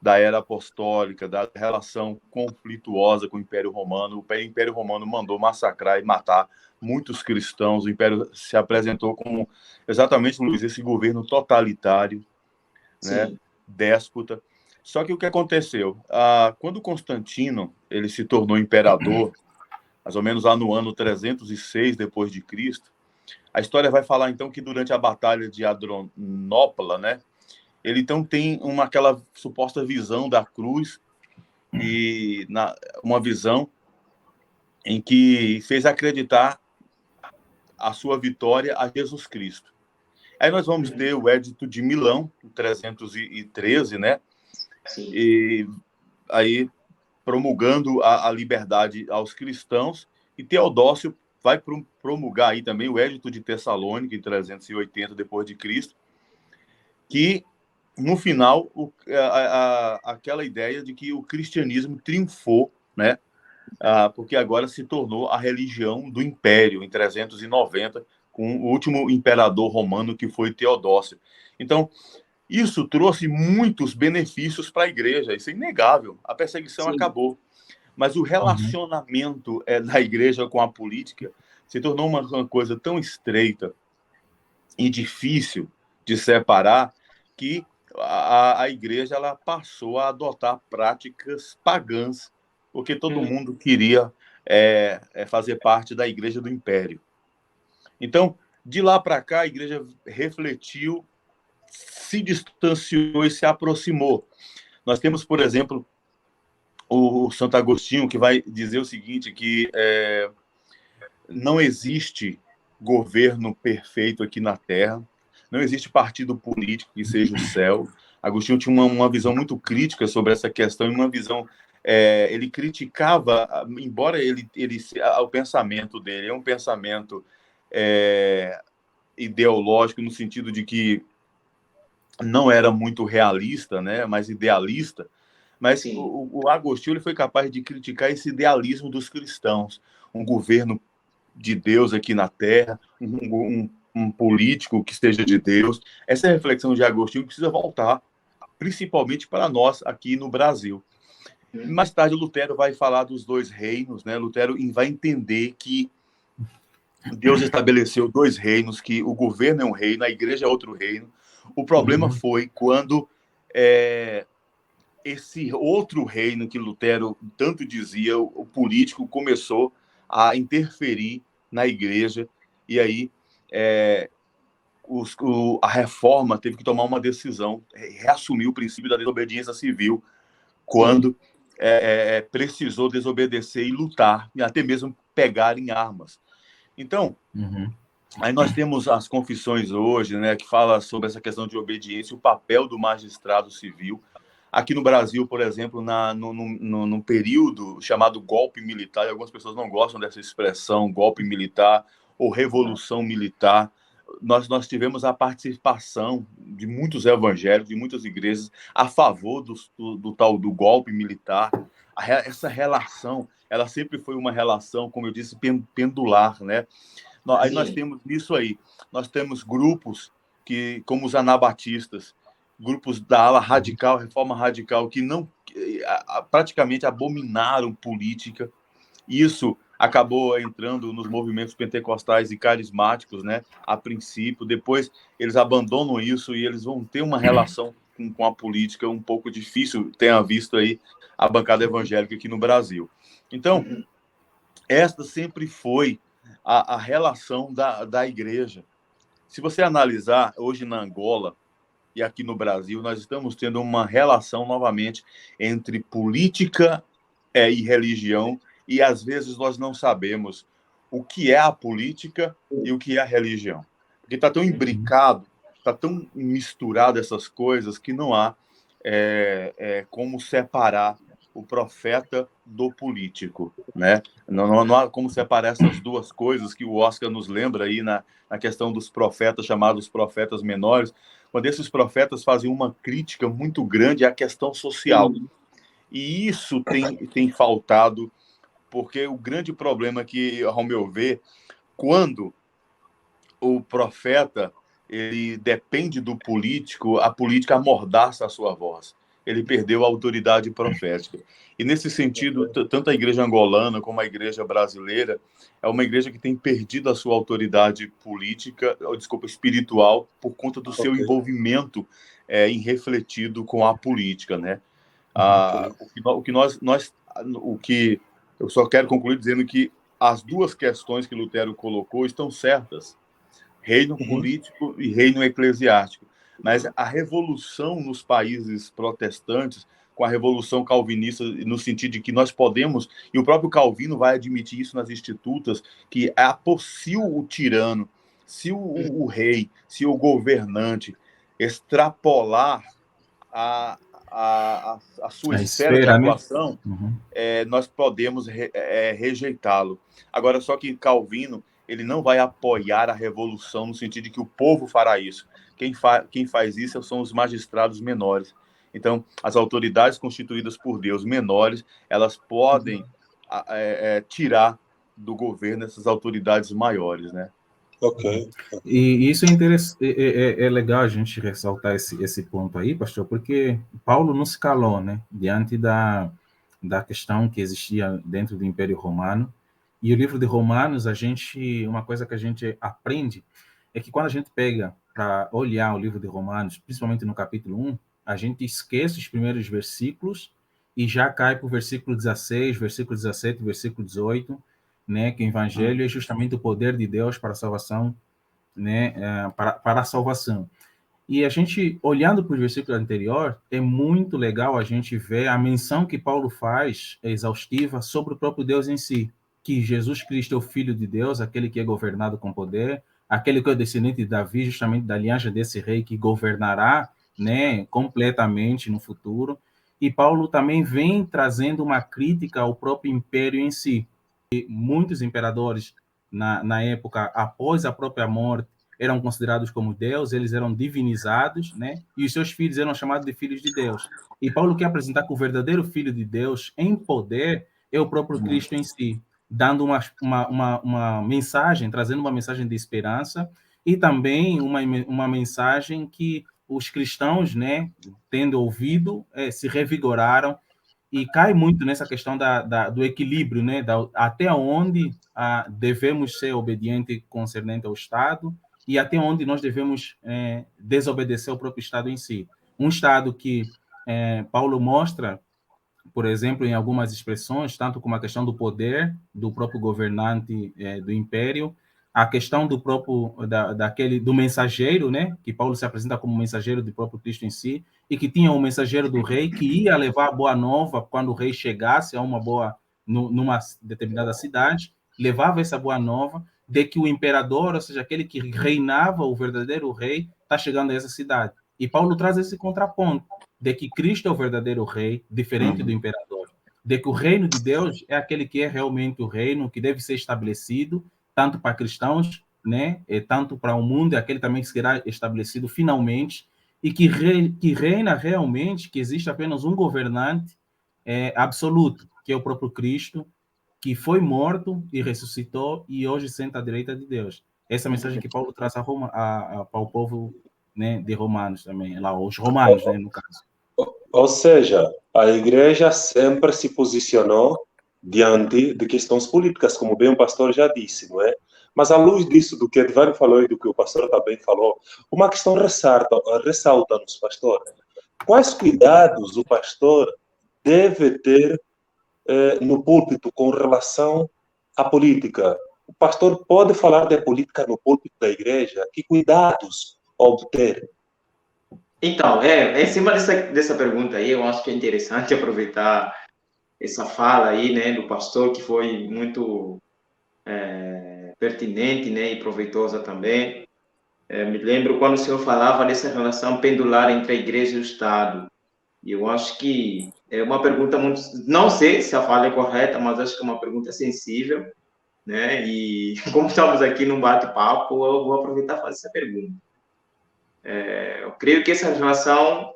da era apostólica, da relação conflituosa com o Império Romano, o Império Romano mandou massacrar e matar muitos cristãos, o Império se apresentou como, exatamente, Luiz, esse governo totalitário, né, déspota. Só que o que aconteceu? Quando Constantino ele se tornou imperador, mais ou menos lá no ano 306 depois de Cristo, a história vai falar então que durante a batalha de Adrianópla, né, ele então tem aquela suposta visão da cruz, e uma visão em que fez acreditar a sua vitória a Jesus Cristo. Aí nós vamos ter o Edito de Milão, em 313, né? E aí promulgando a liberdade aos cristãos, e Teodócio vai promulgar aí também o Edito de Tessalônica, em 380 depois de Cristo, que, no final, aquela ideia de que o cristianismo triunfou, né? Porque agora se tornou a religião do Império, em 390, com o último imperador romano, que foi Teodócio. Então, isso trouxe muitos benefícios para a igreja, isso é inegável. A perseguição acabou. Mas o relacionamento da igreja com a política se tornou uma coisa tão estreita e difícil de separar que a igreja ela passou a adotar práticas pagãs, porque todo mundo queria fazer parte da igreja do Império. Então, de lá para cá, a igreja refletiu, se distanciou e se aproximou. Nós temos, por exemplo, o Santo Agostinho, que vai dizer o seguinte, que não existe governo perfeito aqui na Terra, não existe partido político que seja o céu. Agostinho tinha uma visão muito crítica sobre essa questão, e uma visão... ele criticava, embora o pensamento dele é um pensamento ideológico, no sentido de que não era muito realista, né, mas idealista, mas o Agostinho ele foi capaz de criticar esse idealismo dos cristãos, um governo de Deus aqui na Terra, um político que seja de Deus. Essa reflexão de Agostinho precisa voltar, principalmente para nós aqui no Brasil. Mais tarde, Lutero vai falar dos dois reinos, né? Lutero vai entender que Deus estabeleceu dois reinos, que o governo é um reino, a igreja é outro reino. O problema foi quando esse outro reino que Lutero tanto dizia, o político, começou a interferir na igreja, e aí a reforma teve que tomar uma decisão, reassumir o princípio da desobediência civil, quando precisou desobedecer e lutar, e até mesmo pegar em armas. Então, aí nós temos as confissões hoje, né, que fala sobre essa questão de obediência, o papel do magistrado civil. Aqui no Brasil, por exemplo, num período chamado golpe militar, e algumas pessoas não gostam dessa expressão, golpe militar ou revolução militar, nós tivemos a participação de muitos evangélicos, de muitas igrejas, a favor do tal do golpe militar. Essa relação, ela sempre foi uma relação, como eu disse, pendular, né? Aí nós temos isso aí. Nós temos grupos como os anabatistas, grupos da ala radical, reforma radical, que não praticamente abominaram política. Isso acabou entrando nos movimentos pentecostais e carismáticos, né? A princípio, depois eles abandonam isso e eles vão ter uma relação com a política um pouco difícil. Tenha visto aí a bancada evangélica aqui no Brasil. Então, esta sempre foi a relação da igreja. Se você analisar, hoje na Angola e aqui no Brasil, nós estamos tendo uma relação novamente entre política e religião, e às vezes nós não sabemos o que é a política e o que é a religião. Porque está tão imbricado, está tão misturado essas coisas, que não há como separar o profeta do político, né? Não há como separar essas duas coisas que o Oscar nos lembra aí na questão dos profetas, chamados profetas menores, quando esses profetas faziam uma crítica muito grande à questão social. E isso tem faltado, porque o grande problema é que, ao meu ver, quando o profeta ele depende do político, a política amordaça a sua voz. Ele perdeu a autoridade profética. E, nesse sentido, tanto a igreja angolana como a igreja brasileira é uma igreja que tem perdido a sua autoridade política, espiritual, por conta do seu envolvimento irrefletido com a política, né? O que eu só quero concluir dizendo que as duas questões que Lutero colocou estão certas: reino político e reino eclesiástico. Mas a revolução nos países protestantes, com a revolução calvinista, no sentido de que nós podemos, e o próprio Calvino vai admitir isso nas Institutas, que se o tirano, se o rei, se o governante extrapolar a sua A esfera de esfera, né? atuação, nós podemos rejeitá-lo. Agora, só que Calvino, ele não vai apoiar a revolução no sentido de que o povo fará isso. Quem faz isso são os magistrados menores. Então, as autoridades constituídas por Deus menores, elas podem tirar do governo essas autoridades maiores, né? Ok. E isso é interessante, é legal a gente ressaltar esse ponto aí, pastor, porque Paulo não se calou, né, diante da questão que existia dentro do Império Romano. E o livro de Romanos, uma coisa que a gente aprende é que quando a gente pega para olhar o livro de Romanos, principalmente no capítulo 1, a gente esquece os primeiros versículos e já cai para o versículo 16, versículo 17, versículo 18, né, que o evangelho é justamente o poder de Deus para a salvação, né, para a salvação. E a gente, olhando para o versículo anterior, é muito legal a gente ver a menção que Paulo faz, exaustiva, sobre o próprio Deus em si, que Jesus Cristo é o Filho de Deus, aquele que é governado com poder, aquele que é o descendente de Davi, justamente da linhagem desse rei que governará, né, completamente no futuro. E Paulo também vem trazendo uma crítica ao próprio império em si. E muitos imperadores, na época, após a própria morte, eram considerados como Deus, eles eram divinizados, né? E os seus filhos eram chamados de filhos de Deus. E Paulo quer apresentar que o verdadeiro filho de Deus em poder é o próprio Cristo em si, dando uma mensagem, trazendo uma mensagem de esperança e também uma mensagem que os cristãos, né, tendo ouvido, se revigoraram, e cai muito nessa questão do equilíbrio, né, até onde devemos ser obedientes concernente ao Estado e até onde nós devemos desobedecer ao próprio Estado em si. Um Estado que Paulo mostra, por exemplo, em algumas expressões, tanto como a questão do poder do próprio governante do império, a questão do próprio do mensageiro, né, que Paulo se apresenta como mensageiro do próprio Cristo em si, e que tinha um mensageiro do rei que ia levar a boa nova quando o rei chegasse a numa determinada cidade, levava essa boa nova de que o imperador, ou seja, aquele que reinava, o verdadeiro rei, está chegando a essa cidade. E Paulo traz esse contraponto de que Cristo é o verdadeiro rei, diferente do imperador, de que o reino de Deus é aquele que é realmente o reino que deve ser estabelecido tanto para cristãos, né, e tanto para o mundo, é aquele também que será estabelecido finalmente, e que reina realmente, que existe apenas um governante absoluto, que é o próprio Cristo, que foi morto e ressuscitou e hoje senta à direita de Deus. Essa é a mensagem que Paulo traz para o povo, né, de Romanos também, lá, os romanos, né, no caso. Ou seja, a igreja sempre se posicionou diante de questões políticas, como bem o pastor já disse, não é? Mas à luz disso, do que Edvânio falou e do que o pastor também falou, uma questão ressalta-nos, pastor. Quais cuidados o pastor deve ter no púlpito com relação à política? O pastor pode falar de política no púlpito da igreja? Que cuidados obter? Então, em cima dessa pergunta aí, eu acho que é interessante aproveitar essa fala aí, né, do pastor, que foi muito pertinente, né, e proveitosa também. Me lembro quando o senhor falava dessa relação pendular entre a igreja e o Estado. E eu acho que é uma pergunta muito... Não sei se a fala é correta, mas acho que é uma pergunta sensível, né? E como estamos aqui num bate-papo, eu vou aproveitar e fazer essa pergunta. Eu creio que essa relação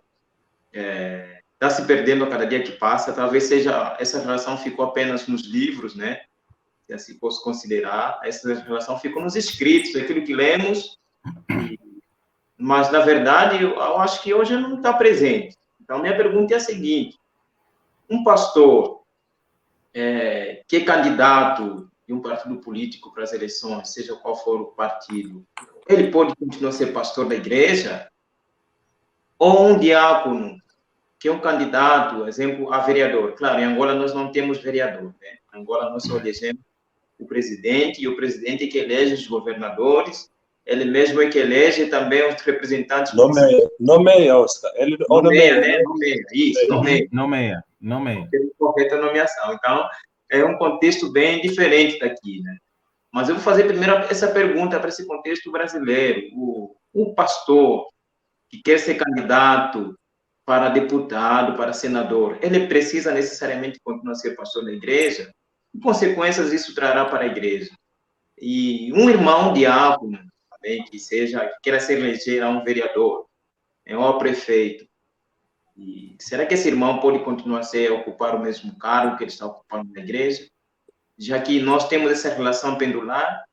está se perdendo a cada dia que passa. Talvez essa relação ficou apenas nos livros, né? Se assim posso considerar. Essa relação ficou nos escritos, aquilo que lemos, mas, na verdade, eu acho que hoje não está presente. Então, minha pergunta é a seguinte: um pastor que é candidato de um partido político para as eleições, seja qual for o partido, ele pode continuar a ser pastor da igreja? Ou um diácono que é um candidato, exemplo, a vereador? Claro, em Angola nós não temos vereador, né? Em Angola nós só elegemos o presidente, e o presidente é que elege os governadores, ele mesmo é que elege também os representantes. Nomeia, Oscar. Ele nomeia, né? Nomeia, isso, Nomeia. Correta nomeação. Então, é um contexto bem diferente daqui, né? Mas eu vou fazer primeiro essa pergunta para esse contexto brasileiro. O pastor que quer ser candidato para deputado, para senador, ele precisa necessariamente continuar a ser pastor da igreja? Que consequências isso trará para a igreja? E um irmão diácono, também, que queira se eleger a um vereador, ou ao prefeito, e será que esse irmão pode continuar a ocupar o mesmo cargo que ele está ocupando na igreja? Já que nós temos essa relação pendular.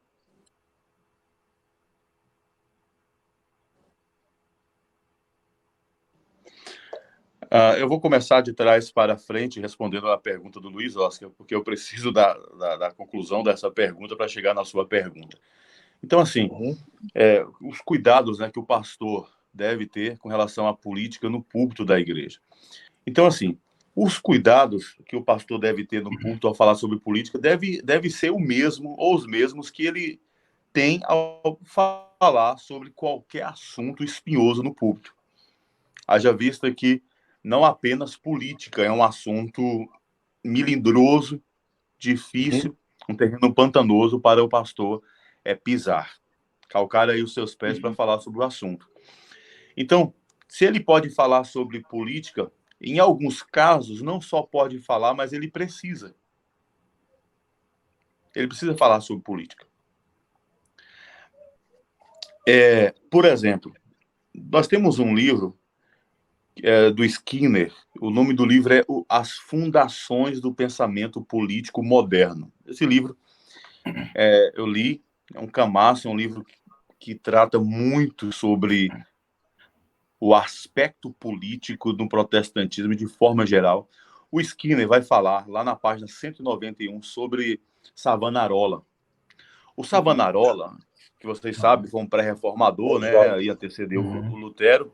Eu vou começar de trás para frente, respondendo à pergunta do Luiz Oscar, porque eu preciso da conclusão dessa pergunta para chegar na sua pergunta. Então, assim, os cuidados, né, que o pastor deve ter com relação à política no púlpito da igreja. Então, assim, os cuidados que o pastor deve ter no púlpito ao falar sobre política deve ser o mesmo, ou os mesmos que ele tem ao falar sobre qualquer assunto espinhoso no púlpito. Haja vista que não apenas política é um assunto melindroso, difícil, um terreno pantanoso para o pastor pisar, calcar aí os seus pés para falar sobre o assunto. Então, se ele pode falar sobre política, em alguns casos, não só pode falar, mas ele precisa. Ele precisa falar sobre política. Por exemplo, nós temos um livro do Skinner. O nome do livro é As Fundações do Pensamento Político Moderno. Esse livro eu li, é um camaço, é um livro que trata muito sobre o aspecto político do protestantismo de forma geral. O Skinner vai falar lá na página 191 sobre Savonarola. O Savonarola, que vocês sabem, foi um pré-reformador, né? Ia anteceder o Lutero.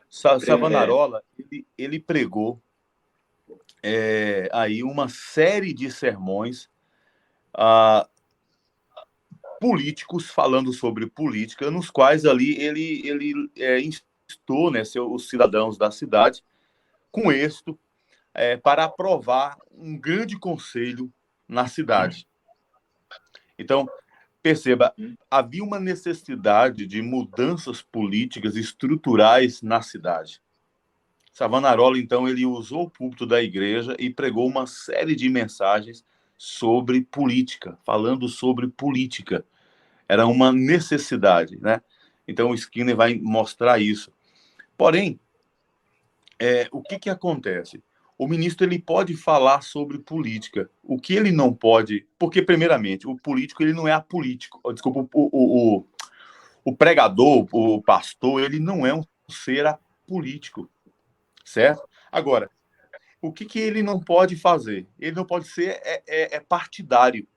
Savonarola, ele pregou aí uma série de sermões políticos falando sobre política, nos quais ali ele instou, né, os cidadãos da cidade com êxito para aprovar um grande conselho na cidade. Então, perceba, havia uma necessidade de mudanças políticas estruturais na cidade. Savonarola, então, ele usou o púlpito da igreja e pregou uma série de mensagens sobre política, falando sobre política. Era uma necessidade, né? Então, o Skinner vai mostrar isso. Porém, o que acontece? O ministro ele pode falar sobre política. O que ele não pode... Porque, primeiramente, o político ele não é apolítico. Desculpa, o pregador, o pastor, ele não é um ser apolítico. Certo? Agora, o que ele não pode fazer? Ele não pode ser partidário.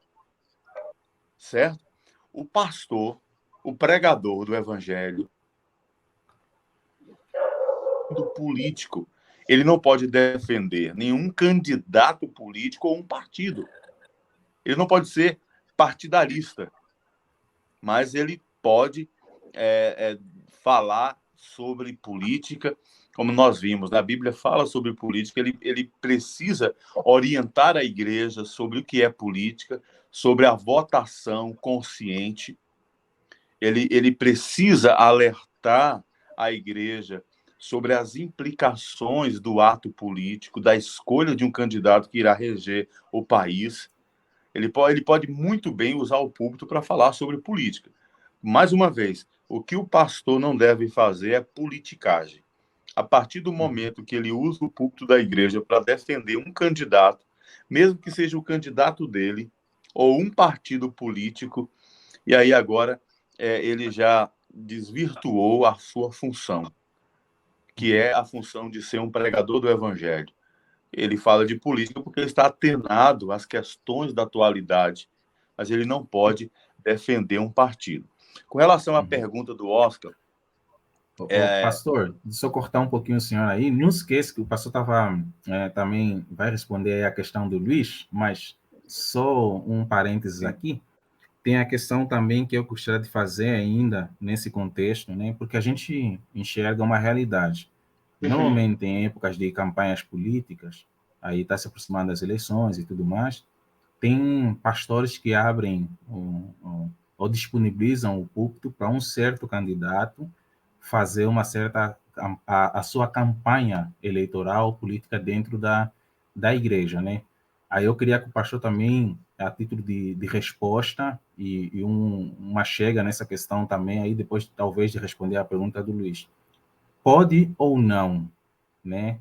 Certo? O pastor, o pregador do evangelho, do político, ele não pode defender nenhum candidato político ou um partido. Ele não pode ser partidarista, mas ele pode falar sobre política, como nós vimos, a Bíblia fala sobre política, ele precisa orientar a igreja sobre o que é política, sobre a votação consciente. Ele precisa alertar a igreja sobre as implicações do ato político, da escolha de um candidato que irá reger o país. Ele pode muito bem usar o púlpito para falar sobre política. Mais uma vez, o que o pastor não deve fazer é politicagem. A partir do momento que ele usa o púlpito da igreja para defender um candidato, mesmo que seja o candidato dele, ou um partido político, e aí agora ele já desvirtuou a sua função, que é a função de ser um pregador do evangelho. Ele fala de política porque ele está atenado às questões da atualidade, mas ele não pode defender um partido. Com relação à pergunta do Oscar... Pastor, deixa eu cortar um pouquinho o senhor aí. Não esqueça que o pastor também vai responder aí a questão do Luiz, mas só um parênteses aqui. Tem a questão também que eu gostaria de fazer ainda nesse contexto, né? Porque a gente enxerga uma realidade. Normalmente, em épocas de campanhas políticas, aí está se aproximando das eleições e tudo mais, tem pastores que abrem ou disponibilizam o púlpito para um certo candidato fazer uma certa a sua campanha eleitoral política dentro da igreja, né? Aí eu queria que o pastor também, a título de resposta e uma chega nessa questão também, aí depois talvez de responder a pergunta do Luiz. Pode ou não, né,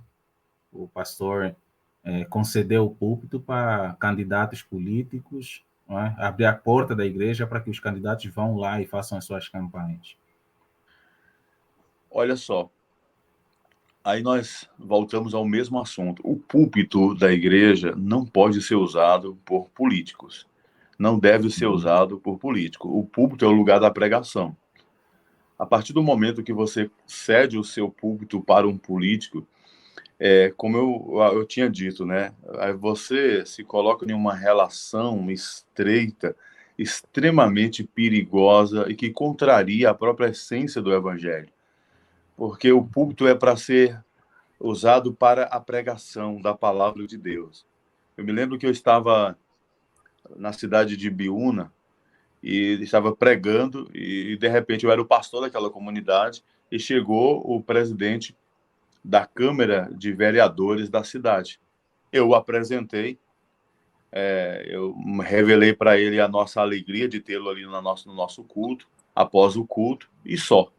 o pastor conceder o púlpito para candidatos políticos, não é? Abrir a porta da igreja para que os candidatos vão lá e façam as suas campanhas? Olha só, aí nós voltamos ao mesmo assunto. O púlpito da igreja não pode ser usado por políticos. Não deve ser usado por político. O púlpito é o lugar da pregação. A partir do momento que você cede o seu púlpito para um político, como eu tinha dito, né? Aí você se coloca em uma relação estreita, extremamente perigosa e que contraria a própria essência do evangelho. Porque o púlpito é para ser usado para a pregação da palavra de Deus. Eu me lembro que eu estava na cidade de Biúna e estava pregando e de repente eu era o pastor daquela comunidade e chegou o presidente da Câmara de Vereadores da cidade. Eu o apresentei, eu revelei para ele a nossa alegria de tê-lo ali no nosso culto, após o culto, e só.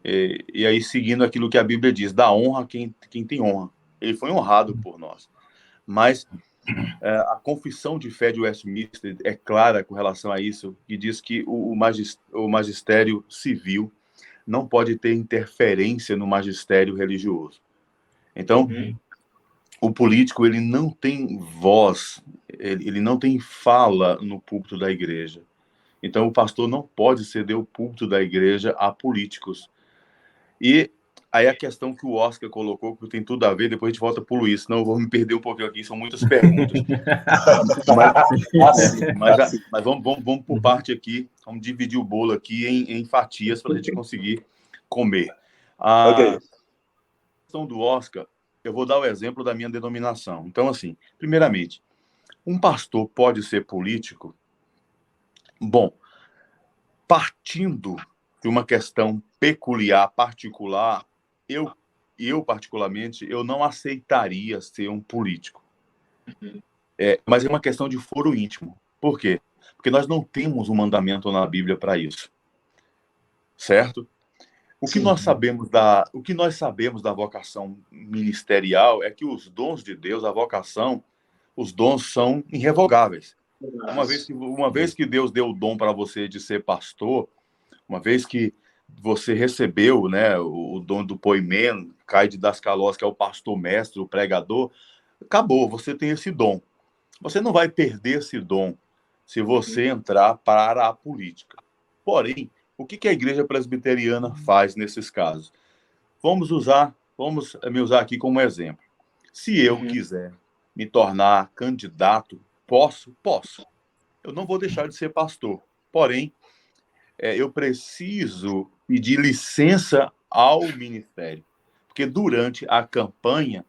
E aí, seguindo aquilo que a Bíblia diz, dá honra a quem tem honra. Ele foi honrado por nós. Mas a confissão de fé de Westminster é clara com relação a isso, que diz que o magistério civil não pode ter interferência no magistério religioso. Então, o político ele não tem voz, ele não tem fala no púlpito da igreja. Então, o pastor não pode ceder o púlpito da igreja a políticos. E aí a questão que o Oscar colocou, que tem tudo a ver, depois a gente volta para o Luiz, senão eu vou me perder um pouquinho aqui, são muitas perguntas. mas vamos por parte aqui, vamos dividir o bolo aqui em fatias para a gente conseguir comer. A questão do Oscar, eu vou dar o exemplo da minha denominação. Então, assim, primeiramente, um pastor pode ser político? Bom, partindo de uma questão peculiar, particular, eu particularmente, eu não aceitaria ser um político. Mas é uma questão de foro íntimo. Por quê? Porque nós não temos um mandamento na Bíblia para isso. Certo? O que nós sabemos da vocação ministerial é que os dons de Deus, a vocação, os dons são irrevogáveis. Uma vez que Deus deu o dom para você de ser pastor, uma vez que você recebeu, né, o dom do poimen, Caio de Dascalos, que é o pastor mestre, o pregador, acabou, você tem esse dom. Você não vai perder esse dom se você entrar para a política. Porém, o que a igreja presbiteriana faz nesses casos? Vamos me usar aqui como exemplo. Se eu quiser me tornar candidato, posso. Eu não vou deixar de ser pastor. Porém, eu preciso pedir licença ao ministério. Porque durante a campanha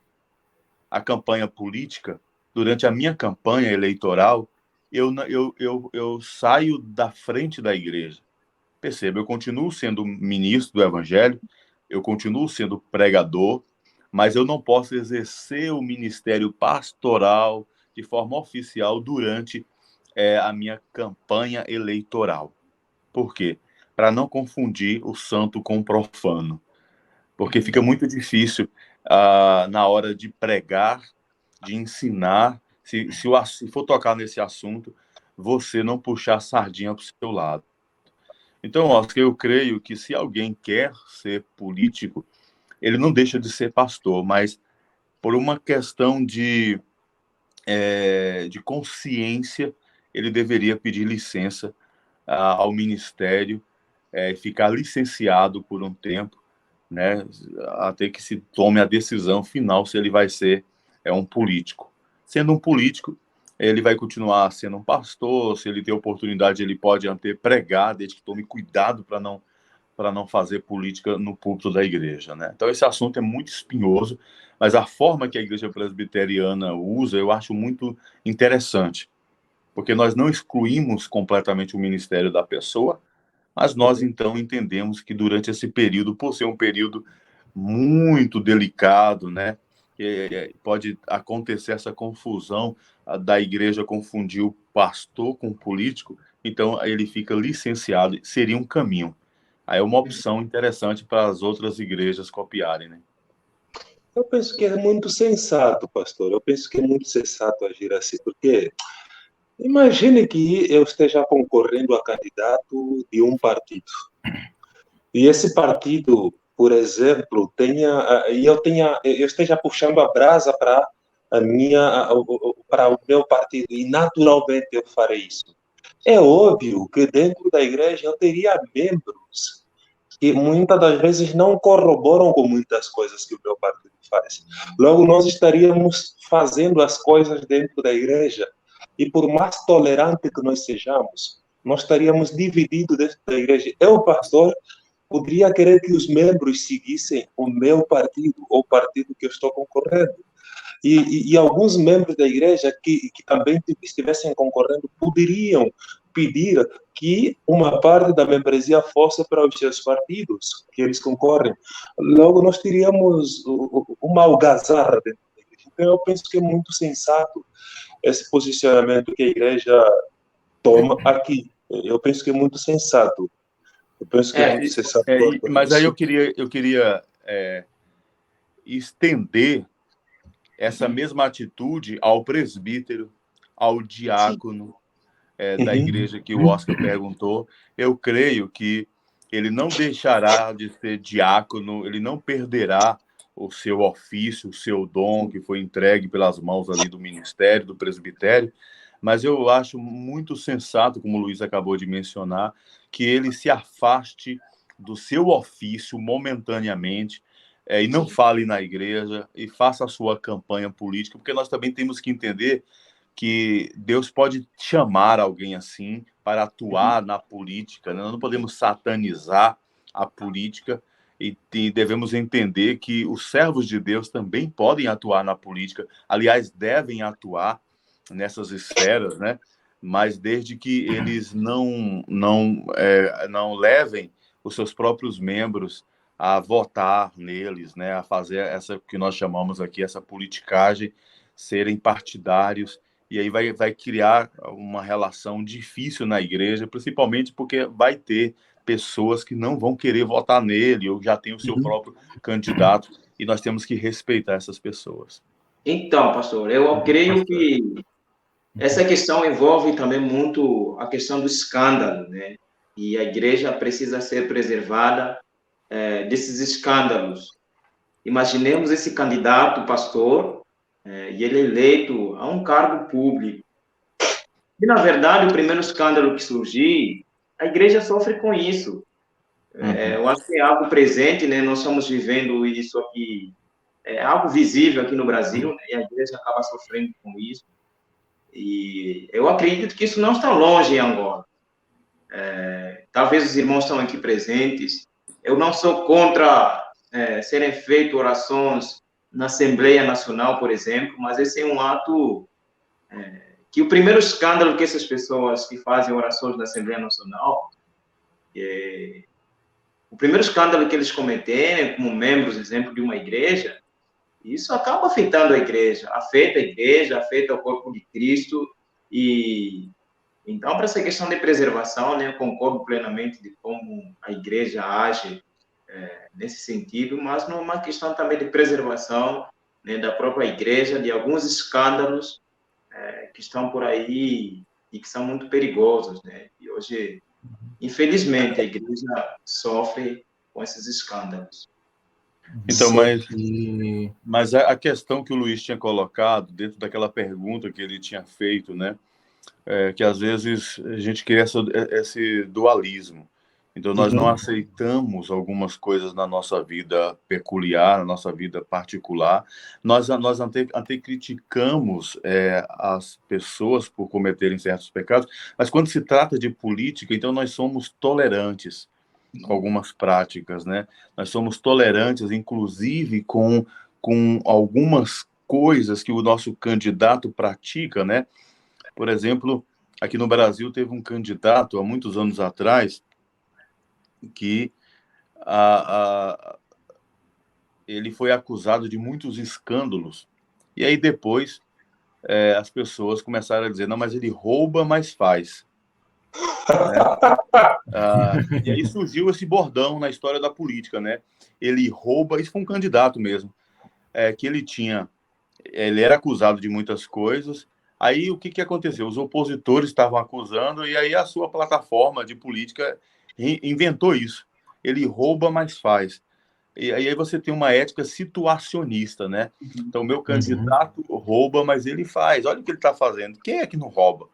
política, durante a minha campanha eleitoral, eu saio da frente da igreja. Perceba, eu continuo sendo ministro do evangelho, eu continuo sendo pregador, mas eu não posso exercer o ministério pastoral de forma oficial durante a minha campanha eleitoral. Por quê? Para não confundir o santo com o profano. Porque fica muito difícil na hora de pregar, de ensinar, se for tocar nesse assunto, você não puxar a sardinha para o seu lado. Então, Oscar, eu creio que se alguém quer ser político, ele não deixa de ser pastor, mas por uma questão de consciência, ele deveria pedir licença ao ministério, ficar licenciado por um tempo, né, até que se tome a decisão final se ele vai ser um político. Sendo um político, ele vai continuar sendo um pastor, se ele ter oportunidade, ele pode até pregar, desde que tome cuidado para não fazer política no púlpito da igreja, né? Então, esse assunto é muito espinhoso, mas a forma que a igreja presbiteriana usa, eu acho muito interessante, porque nós não excluímos completamente o ministério da pessoa, Mas nós, então, entendemos que durante esse período, por ser um período muito delicado, né, pode acontecer essa confusão da igreja confundir o pastor com o político, então ele fica licenciado, seria um caminho. Aí é uma opção interessante para as outras igrejas copiarem, né? Eu penso que é muito sensato, pastor. Eu penso que é muito sensato agir assim, porque imagine que eu esteja concorrendo a candidato de um partido. E esse partido, por exemplo, eu esteja puxando a brasa para o meu partido, e naturalmente eu farei isso. É óbvio que dentro da igreja eu teria membros que muitas das vezes não corroboram com muitas coisas que o meu partido faz. Logo, nós estaríamos fazendo as coisas dentro da igreja, e por mais tolerante que nós sejamos, nós estaríamos divididos dentro da igreja. Eu, pastor, poderia querer que os membros seguissem o meu partido, ou o partido que eu estou concorrendo. E alguns membros da igreja que também estivessem concorrendo poderiam pedir que uma parte da membresia fosse para os seus partidos, que eles concorrem. Logo, nós teríamos uma algazarra dentro da igreja. Então, eu penso que é muito sensato esse posicionamento que a igreja toma aqui. Eu penso que é muito sensato. Eu penso que é muito sensato. Mas aí eu queria estender essa mesma atitude ao presbítero, ao diácono da igreja que o Oscar perguntou. Eu creio que ele não deixará de ser diácono, ele não perderá o seu ofício, o seu dom que foi entregue pelas mãos ali do ministério, do presbitério, mas eu acho muito sensato, como o Luiz acabou de mencionar, que ele se afaste do seu ofício momentaneamente, e não fale na igreja, e faça a sua campanha política, porque nós também temos que entender que Deus pode chamar alguém assim para atuar na política, né? Nós não podemos satanizar a política, e devemos entender que os servos de Deus também podem atuar na política, aliás, devem atuar nessas esferas, né? Mas desde que eles não levem os seus próprios membros a votar neles, né, a fazer essa que nós chamamos aqui, essa politicagem, serem partidários, e aí vai criar uma relação difícil na igreja, principalmente porque vai ter pessoas que não vão querer votar nele, ou já tem o seu próprio candidato, e nós temos que respeitar essas pessoas. Então, pastor, eu creio que essa questão envolve também muito a questão do escândalo, né? E a igreja precisa ser preservada desses escândalos. Imaginemos esse candidato pastor e ele eleito a um cargo público. E, na verdade, o primeiro escândalo que surgir, a igreja sofre com isso. Eu acho que é algo presente, né? Nós estamos vivendo isso aqui, é algo visível aqui no Brasil, né? E a igreja acaba sofrendo com isso. E eu acredito que isso não está longe em Angola. Talvez os irmãos estão aqui presentes. Eu não sou contra serem feitas orações na Assembleia Nacional, por exemplo, mas esse é um ato que o primeiro escândalo que essas pessoas que fazem orações na Assembleia Nacional, o primeiro escândalo que eles cometerem como membros, exemplo, de uma igreja, isso acaba afetando a igreja, afeta o corpo de Cristo. E então, para essa questão de preservação, né, eu concordo plenamente de como a igreja age nesse sentido, mas numa questão também de preservação, né, da própria igreja, de alguns escândalos que estão por aí e que são muito perigosos, né? E hoje, infelizmente, a igreja sofre com esses escândalos. Então, mas a questão que o Luiz tinha colocado dentro daquela pergunta que ele tinha feito, né, que às vezes a gente cria esse dualismo. Então, nós não aceitamos algumas coisas na nossa vida peculiar, na nossa vida particular. Nós até criticamos as pessoas por cometerem certos pecados, mas quando se trata de política, então nós somos tolerantes com algumas práticas, né? Nós somos tolerantes, inclusive, com algumas coisas que o nosso candidato pratica, né? Por exemplo, aqui no Brasil teve um candidato, há muitos anos atrás, que ele foi acusado de muitos escândalos. E aí depois as pessoas começaram a dizer, não, mas ele rouba, mas faz. E aí surgiu esse bordão na história da política, né? Ele rouba, isso foi um candidato mesmo, que ele era acusado de muitas coisas. Aí o que aconteceu? Os opositores estavam acusando e aí a sua plataforma de política inventou isso. Ele rouba, mas faz. E aí você tem uma ética situacionista, né? Então, meu candidato rouba, mas ele faz. Olha o que ele está fazendo. Quem é que não rouba?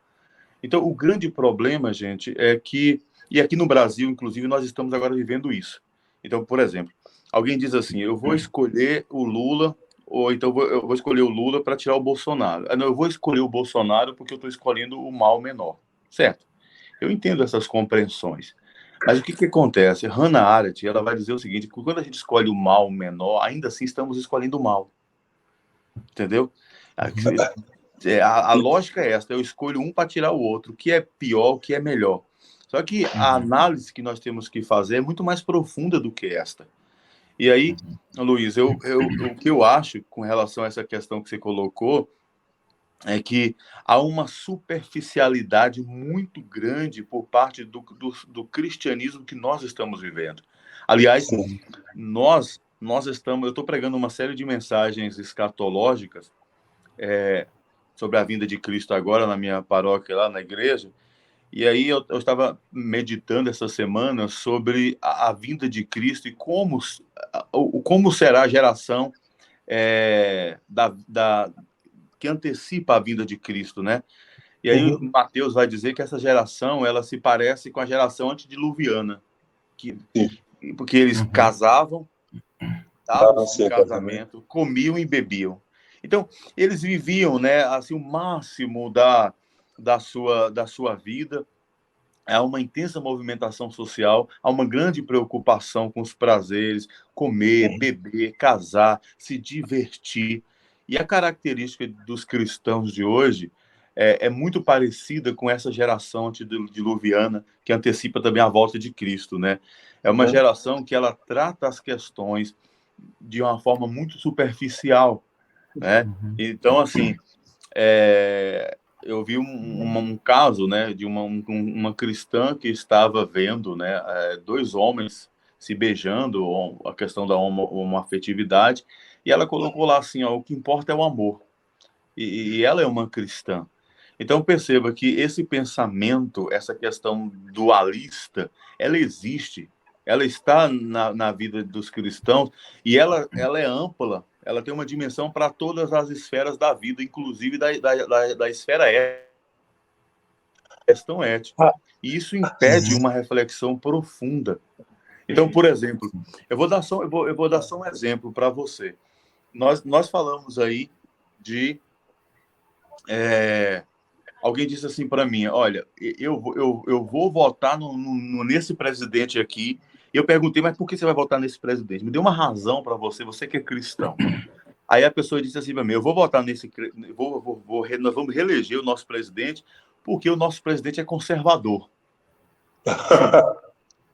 Então, o grande problema, gente, é que... E aqui no Brasil, inclusive, nós estamos agora vivendo isso. Então, por exemplo, alguém diz assim, eu vou escolher o Lula, ou então eu vou escolher o Lula para tirar o Bolsonaro. Não, eu vou escolher o Bolsonaro porque eu estou escolhendo o mal menor. Certo? Eu entendo essas compreensões. Mas o que acontece? Hannah Arendt, ela vai dizer o seguinte, que quando a gente escolhe o mal menor, ainda assim estamos escolhendo o mal. Entendeu? A lógica é essa, eu escolho um para tirar o outro, o que é pior, o que é melhor. Só que a análise que nós temos que fazer é muito mais profunda do que esta. E aí, Luiz, o que eu acho com relação a essa questão que você colocou é que há uma superficialidade muito grande por parte do cristianismo que nós estamos vivendo. Aliás, nós estamos... Eu estou pregando uma série de mensagens escatológicas sobre a vinda de Cristo agora na minha paróquia, lá na igreja, e aí eu estava meditando essa semana sobre a vinda de Cristo e como será a geração que antecipa a vinda de Cristo, né? E aí Mateus vai dizer que essa geração, ela se parece com a geração antediluviana, porque eles casavam, davam-se em casamento, comiam e bebiam. Então, eles viviam, né, assim, o máximo da sua vida. Há uma intensa movimentação social, há uma grande preocupação com os prazeres, comer, beber, casar, se divertir. E a característica dos cristãos de hoje é muito parecida com essa geração antediluviana que antecipa também a volta de Cristo, né? É uma geração que ela trata as questões de uma forma muito superficial, né? Então, assim, eu vi um caso, né, de uma cristã que estava vendo, né, dois homens se beijando, a questão da homoafetividade, e ela colocou lá assim, ó, o que importa é o amor. E ela é uma cristã. Então perceba que esse pensamento, essa questão dualista, ela existe, ela está na vida dos cristãos e ela é ampla, ela tem uma dimensão para todas as esferas da vida, inclusive da esfera ética, questão ética. E isso impede uma reflexão profunda. Então, por exemplo, eu vou dar só um exemplo para você. Nós falamos aí de... alguém disse assim para mim, olha, eu vou votar nesse presidente aqui. E eu perguntei, mas por que você vai votar nesse presidente? Me dê uma razão para você que é cristão. Aí a pessoa disse assim para mim, eu vou votar nesse... nós vamos reeleger o nosso presidente porque o nosso presidente é conservador.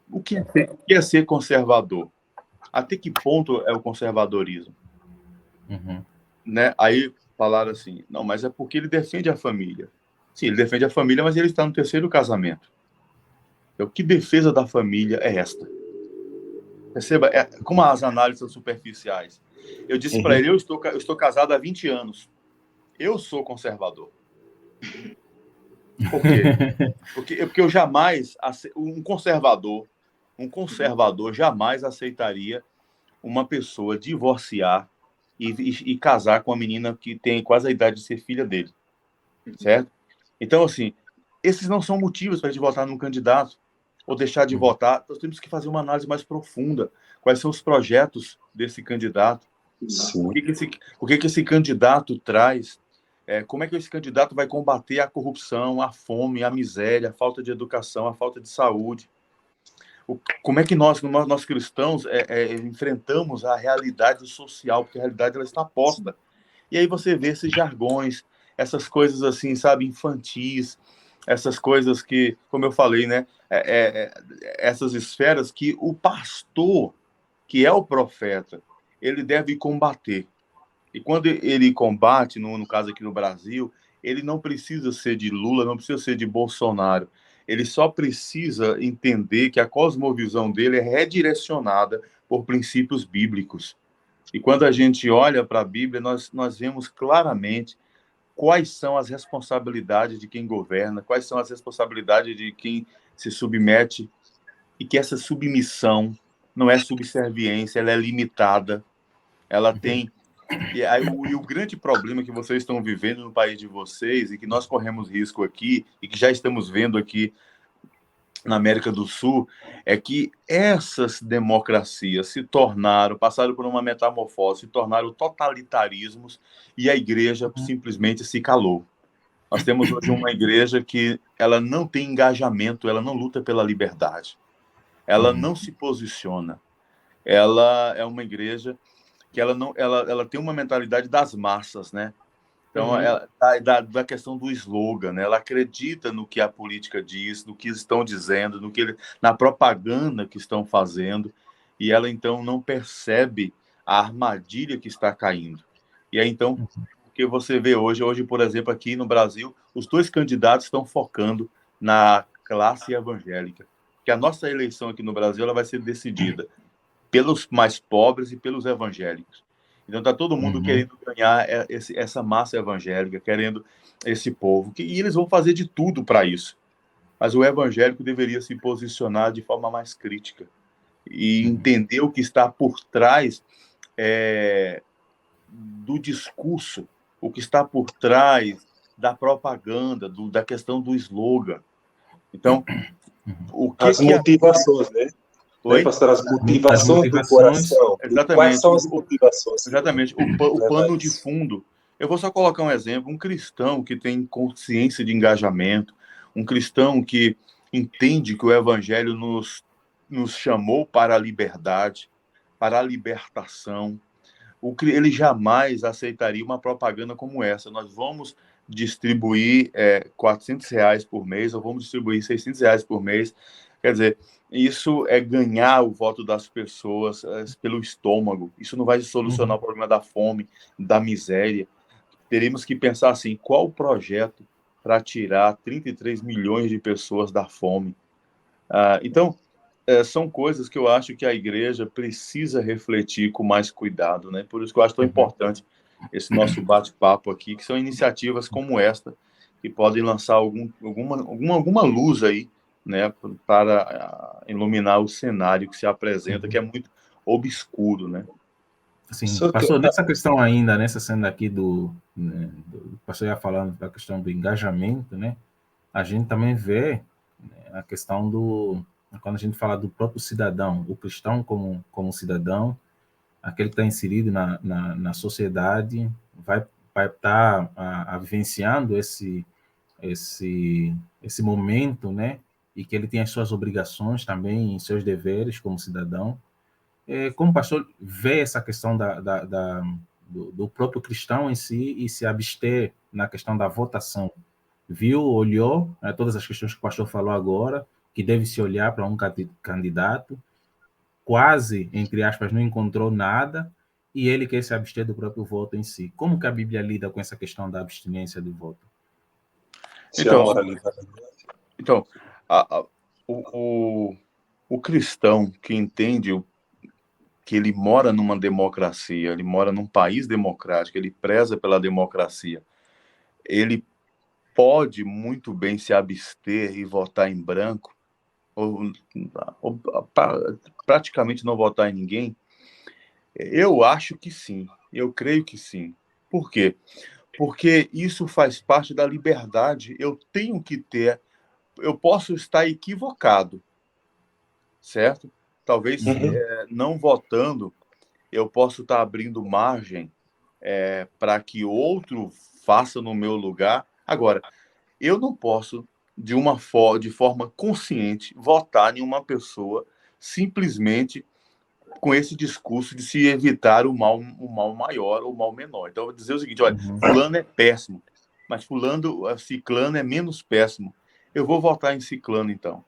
O que é ser conservador? Até que ponto é o conservadorismo? Né? Aí falaram assim, não, mas é porque ele defende a família. Sim, ele defende a família, mas ele está no terceiro casamento. Então, que defesa da família é esta? Perceba, como as análises são superficiais. Eu disse para ele, eu estou casado há 20 anos. Eu sou conservador. Por quê? Porque eu jamais... Um conservador jamais aceitaria uma pessoa divorciar e casar com uma menina que tem quase a idade de ser filha dele. Certo? Então, assim, esses não são motivos para a gente votar num candidato ou deixar de votar. Nós temos que fazer uma análise mais profunda. Quais são os projetos desse candidato? O que esse candidato traz? Como é que esse candidato vai combater a corrupção, a fome, a miséria, a falta de educação, a falta de saúde? Como é que nós cristãos, enfrentamos a realidade social? Porque a realidade ela está posta. E aí você vê esses jargões, essas coisas assim, sabe, infantis, essas coisas que, como eu falei, né, essas esferas que o pastor, que é o profeta, ele deve combater. E quando ele combate, no caso aqui no Brasil, ele não precisa ser de Lula, não precisa ser de Bolsonaro. Ele só precisa entender que a cosmovisão dele é redirecionada por princípios bíblicos. E quando a gente olha para a Bíblia, nós vemos claramente quais são as responsabilidades de quem governa, quais são as responsabilidades de quem se submete, e que essa submissão não é subserviência, ela é limitada, ela tem... E o grande problema que vocês estão vivendo no país de vocês, e que nós corremos risco aqui, e que já estamos vendo aqui na América do Sul, é que essas democracias passaram por uma metamorfose, se tornaram totalitarismos, e a igreja simplesmente se calou. Nós temos hoje uma igreja que ela não tem engajamento, ela não luta pela liberdade, ela não se posiciona. Ela é uma igreja que ela tem uma mentalidade das massas, né? Então, ela, da questão do slogan, né? Ela acredita no que a política diz, no que estão dizendo, na propaganda que estão fazendo, e ela, então, não percebe a armadilha que está caindo. E aí, então, o que você vê hoje, por exemplo, aqui no Brasil, os dois candidatos estão focando na classe evangélica, que a nossa eleição aqui no Brasil ela vai ser decidida pelos mais pobres e pelos evangélicos. Então está todo mundo querendo ganhar essa massa evangélica, querendo esse povo, e eles vão fazer de tudo para isso. Mas o evangélico deveria se posicionar de forma mais crítica e entender o que está por trás do discurso, o que está por trás da propaganda, da questão do slogan. Então, as motivações, né? Oi? Pastor, as motivações do coração. Exatamente. Quais são as motivações? Exatamente. O pano de fundo. Eu vou só colocar um exemplo. Um cristão que tem consciência de engajamento, um cristão que entende que o evangelho nos chamou para a liberdade, para a libertação. Ele jamais aceitaria uma propaganda como essa. Nós vamos distribuir R$400 por mês, ou vamos distribuir R$600 por mês. Quer dizer, isso é ganhar o voto das pessoas pelo estômago. Isso não vai solucionar o problema da fome, da miséria. Teremos que pensar assim, qual o projeto para tirar 33 milhões de pessoas da fome? Então, são coisas que eu acho que a igreja precisa refletir com mais cuidado, né? Por isso que eu acho tão importante esse nosso bate-papo aqui, que são iniciativas como esta, que podem lançar alguma luz aí, né, para iluminar o cenário que se apresenta, que é muito obscuro, né? Sim, pastor, nessa questão ainda, nessa cena aqui do pastor ia falando da questão do engajamento, né? A gente também vê, né, a questão quando a gente fala do próprio cidadão, o cristão como cidadão, aquele que está inserido na sociedade, vai estar vivenciando esse momento, né? E que ele tem as suas obrigações também, seus deveres como cidadão. Como o pastor vê essa questão do próprio cristão em si e se abster na questão da votação? Olhou todas as questões que o pastor falou agora, que deve se olhar para um candidato, quase, entre aspas, não encontrou nada, e ele quer se abster do próprio voto em si. Como que a Bíblia lida com essa questão da abstinência do voto? Então, o cristão que entende que ele mora numa democracia, ele mora num país democrático, ele preza pela democracia, ele pode muito bem se abster e votar em branco, ou praticamente não votar em ninguém. Eu acho que sim, eu creio que sim. Por quê? Porque isso faz parte da liberdade. Eu posso estar equivocado, certo? Talvez não votando, eu posso estar abrindo margem para que outro faça no meu lugar. Agora, eu não posso, de forma consciente, votar em uma pessoa simplesmente com esse discurso de se evitar o mal maior ou o mal menor. Então, eu vou dizer o seguinte, olha, fulano é péssimo, mas ciclano é menos péssimo. eu vou votar em ciclano, então.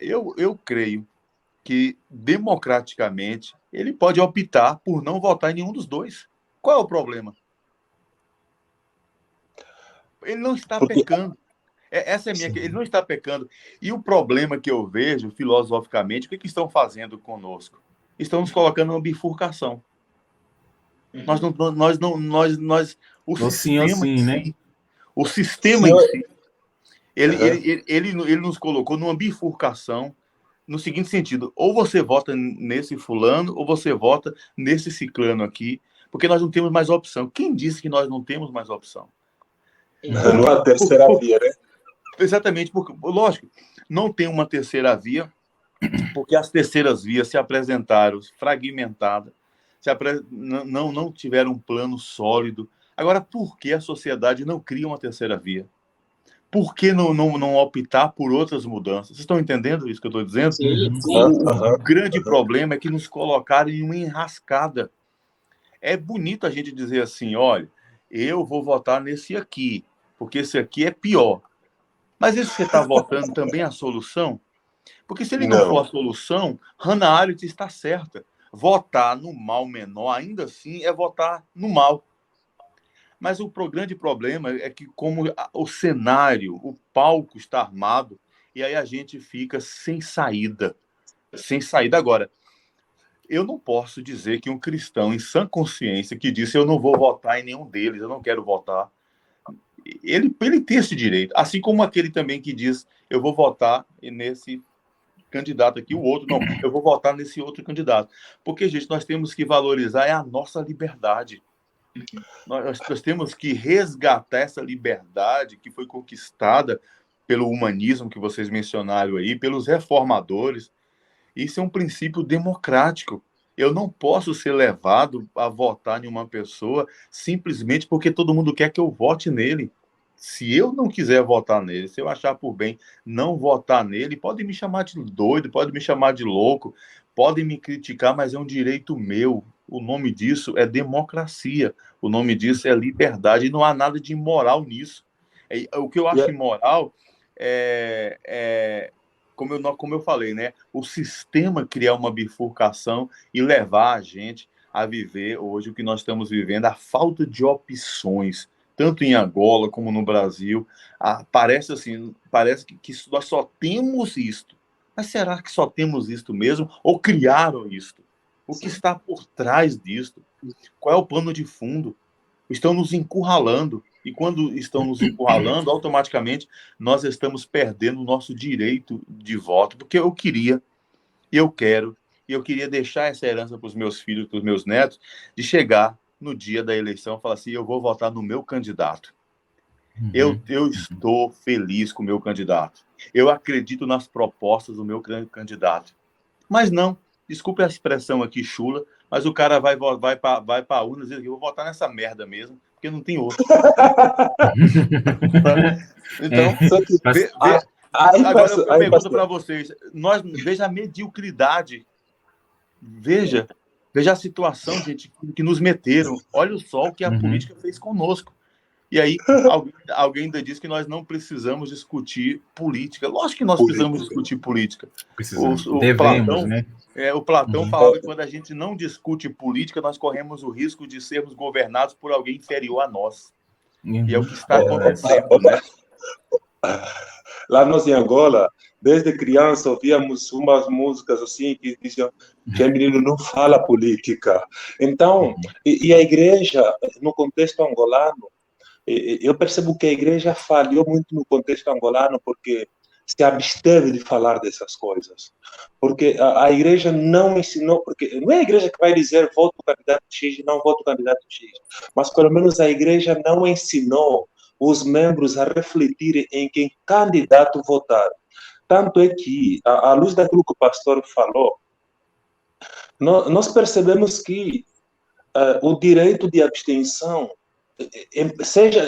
Eu creio que, democraticamente, ele pode optar por não votar em nenhum dos dois. Qual é o problema? Ele não está pecando. Essa é a minha. Ele não está pecando. E o problema que eu vejo, filosoficamente, o que estão fazendo conosco? Estão nos colocando numa bifurcação. Ou sim ou sim, né? O sistema em si, ele nos colocou numa bifurcação no seguinte sentido: ou você vota nesse fulano, ou você vota nesse ciclano aqui, porque nós não temos mais opção. Quem disse que nós não temos mais opção? Não há terceira via, né? Exatamente, porque, lógico, não tem uma terceira via, porque as terceiras vias se apresentaram fragmentadas, não tiveram um plano sólido. Agora, por que a sociedade não cria uma terceira via? Por que não optar por outras mudanças? Vocês estão entendendo isso que eu estou dizendo? Sim. O grande problema é que nos colocaram em uma enrascada. É bonito a gente dizer assim, olha, eu vou votar nesse aqui, porque esse aqui é pior. Mas esse que você está votando também é a solução? Porque se ele não for a solução, Hannah Arendt está certa. Votar no mal menor, ainda assim, é votar no mal. Mas o grande problema é que, como o cenário, o palco está armado, e aí a gente fica sem saída. Sem saída. Agora, eu não posso dizer que um cristão em sã consciência que disse eu não vou votar em nenhum deles, eu não quero votar, ele tem esse direito. Assim como aquele também que diz eu vou votar nesse candidato aqui, o outro, não, eu vou votar nesse outro candidato. Porque, gente, nós temos que valorizar a nossa liberdade. Nós temos que resgatar essa liberdade que foi conquistada pelo humanismo que vocês mencionaram aí, pelos reformadores. Isso é um princípio democrático. Eu não posso ser levado a votar em uma pessoa simplesmente porque todo mundo quer que eu vote nele. Se eu não quiser votar nele, se eu achar por bem não votar nele, podem me chamar de doido, podem me chamar de louco, podem me criticar, mas é um direito meu. O nome disso é democracia. O nome disso é liberdade. E não há nada de imoral nisso. O que eu acho imoral como eu falei, né? O sistema criar uma bifurcação e levar a gente a viver hoje o que nós estamos vivendo, a falta de opções, tanto em Angola como no Brasil. Parece que nós só temos isto. Mas será que só temos isto mesmo? Ou criaram isto? O que está por trás disto? Qual é o pano de fundo? Estão nos encurralando. E quando estão nos encurralando, automaticamente nós estamos perdendo o nosso direito de voto, porque eu queria, eu quero, e eu queria deixar essa herança para os meus filhos, para os meus netos, de chegar no dia da eleição e falar assim, eu vou votar no meu candidato. Eu estou feliz com o meu candidato. Eu acredito nas propostas do meu candidato. Mas não, desculpe a expressão aqui chula, mas o cara vai para a urna e diz que eu vou votar nessa merda mesmo, porque não tem outro. Então, agora eu pergunto para vocês, veja a mediocridade, veja a situação, gente, que nos meteram. Olha só o que a política fez conosco. E aí, alguém ainda diz que nós não precisamos discutir política. Lógico que nós precisamos discutir política. O Platão falava que quando a gente não discute política, nós corremos o risco de sermos governados por alguém inferior a nós. E é o que está acontecendo, né? Lá nós em Angola, desde criança, ouvíamos umas músicas assim que diziam que o menino não fala política. Então, e a igreja, no contexto angolano, eu percebo que a igreja falhou muito no contexto angolano porque se absteve de falar dessas coisas. Porque a igreja não ensinou, porque não é a igreja que vai dizer voto o candidato X e não voto o candidato X, mas pelo menos a igreja não ensinou os membros a refletirem em quem candidato votar. Tanto é que, à luz daquilo que o pastor falou, nós percebemos que o direito de abstenção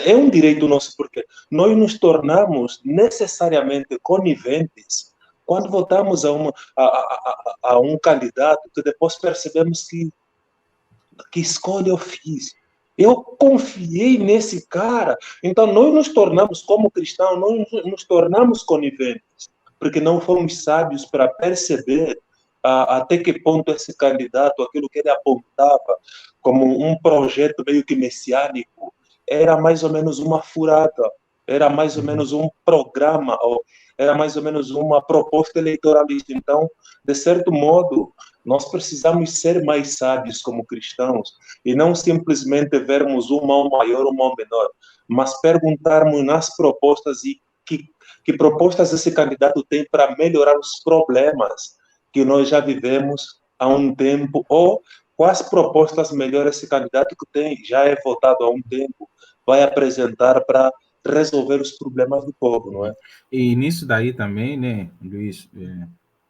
é um direito nosso, porque nós nos tornamos necessariamente coniventes quando votamos a um candidato que depois percebemos que escolha eu fiz. Eu confiei nesse cara. Então, nós nos tornamos, como cristãos, nós nos tornamos coniventes, porque não fomos sábios para perceber até que ponto esse candidato, aquilo que ele apontava como um projeto meio que messiânico, era mais ou menos uma furada, era mais ou menos um programa, ou era mais ou menos uma proposta eleitoralista. Então, de certo modo, nós precisamos ser mais sábios como cristãos e não simplesmente vermos um mal maior ou um mal menor, mas perguntarmos nas propostas e que propostas esse candidato tem para melhorar os problemas que nós já vivemos há um tempo, ou quais propostas melhores esse candidato que tem, já é votado há um tempo, vai apresentar para resolver os problemas do povo, não é? E nisso daí também, né, Luiz,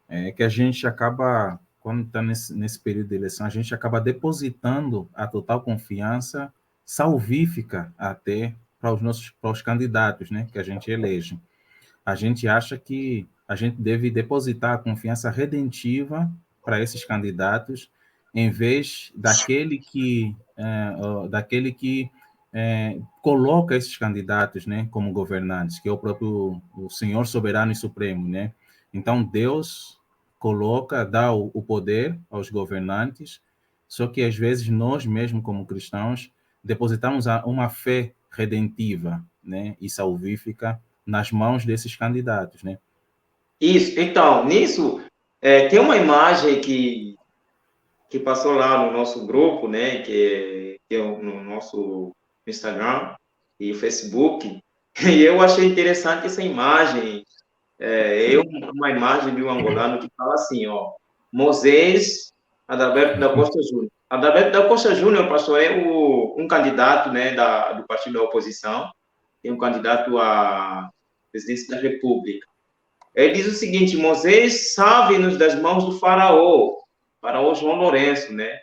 é que a gente acaba, quando está nesse período de eleição, a gente acaba depositando a total confiança salvífica até para os candidatos, né, que a gente elege. A gente acha que a gente deve depositar a confiança redentiva para esses candidatos, em vez daquele que coloca esses candidatos, né, como governantes, que é o próprio o Senhor soberano e supremo, né? Então Deus dá o poder aos governantes, só que às vezes nós mesmos como cristãos depositamos uma fé redentiva, né, e salvífica nas mãos desses candidatos, né? Isso. Então, nisso, tem uma imagem que passou lá no nosso grupo, né, que é no nosso Instagram e Facebook, e eu achei interessante essa imagem. Uma imagem de um angolano que fala assim, ó, Moisés Adalberto da Costa Júnior. Adalberto da Costa Júnior, pastor, é um candidato, né, do partido da oposição, tem um candidato à presidência da República. Ele diz o seguinte: Moisés salve-nos das mãos do faraó João Lourenço, né?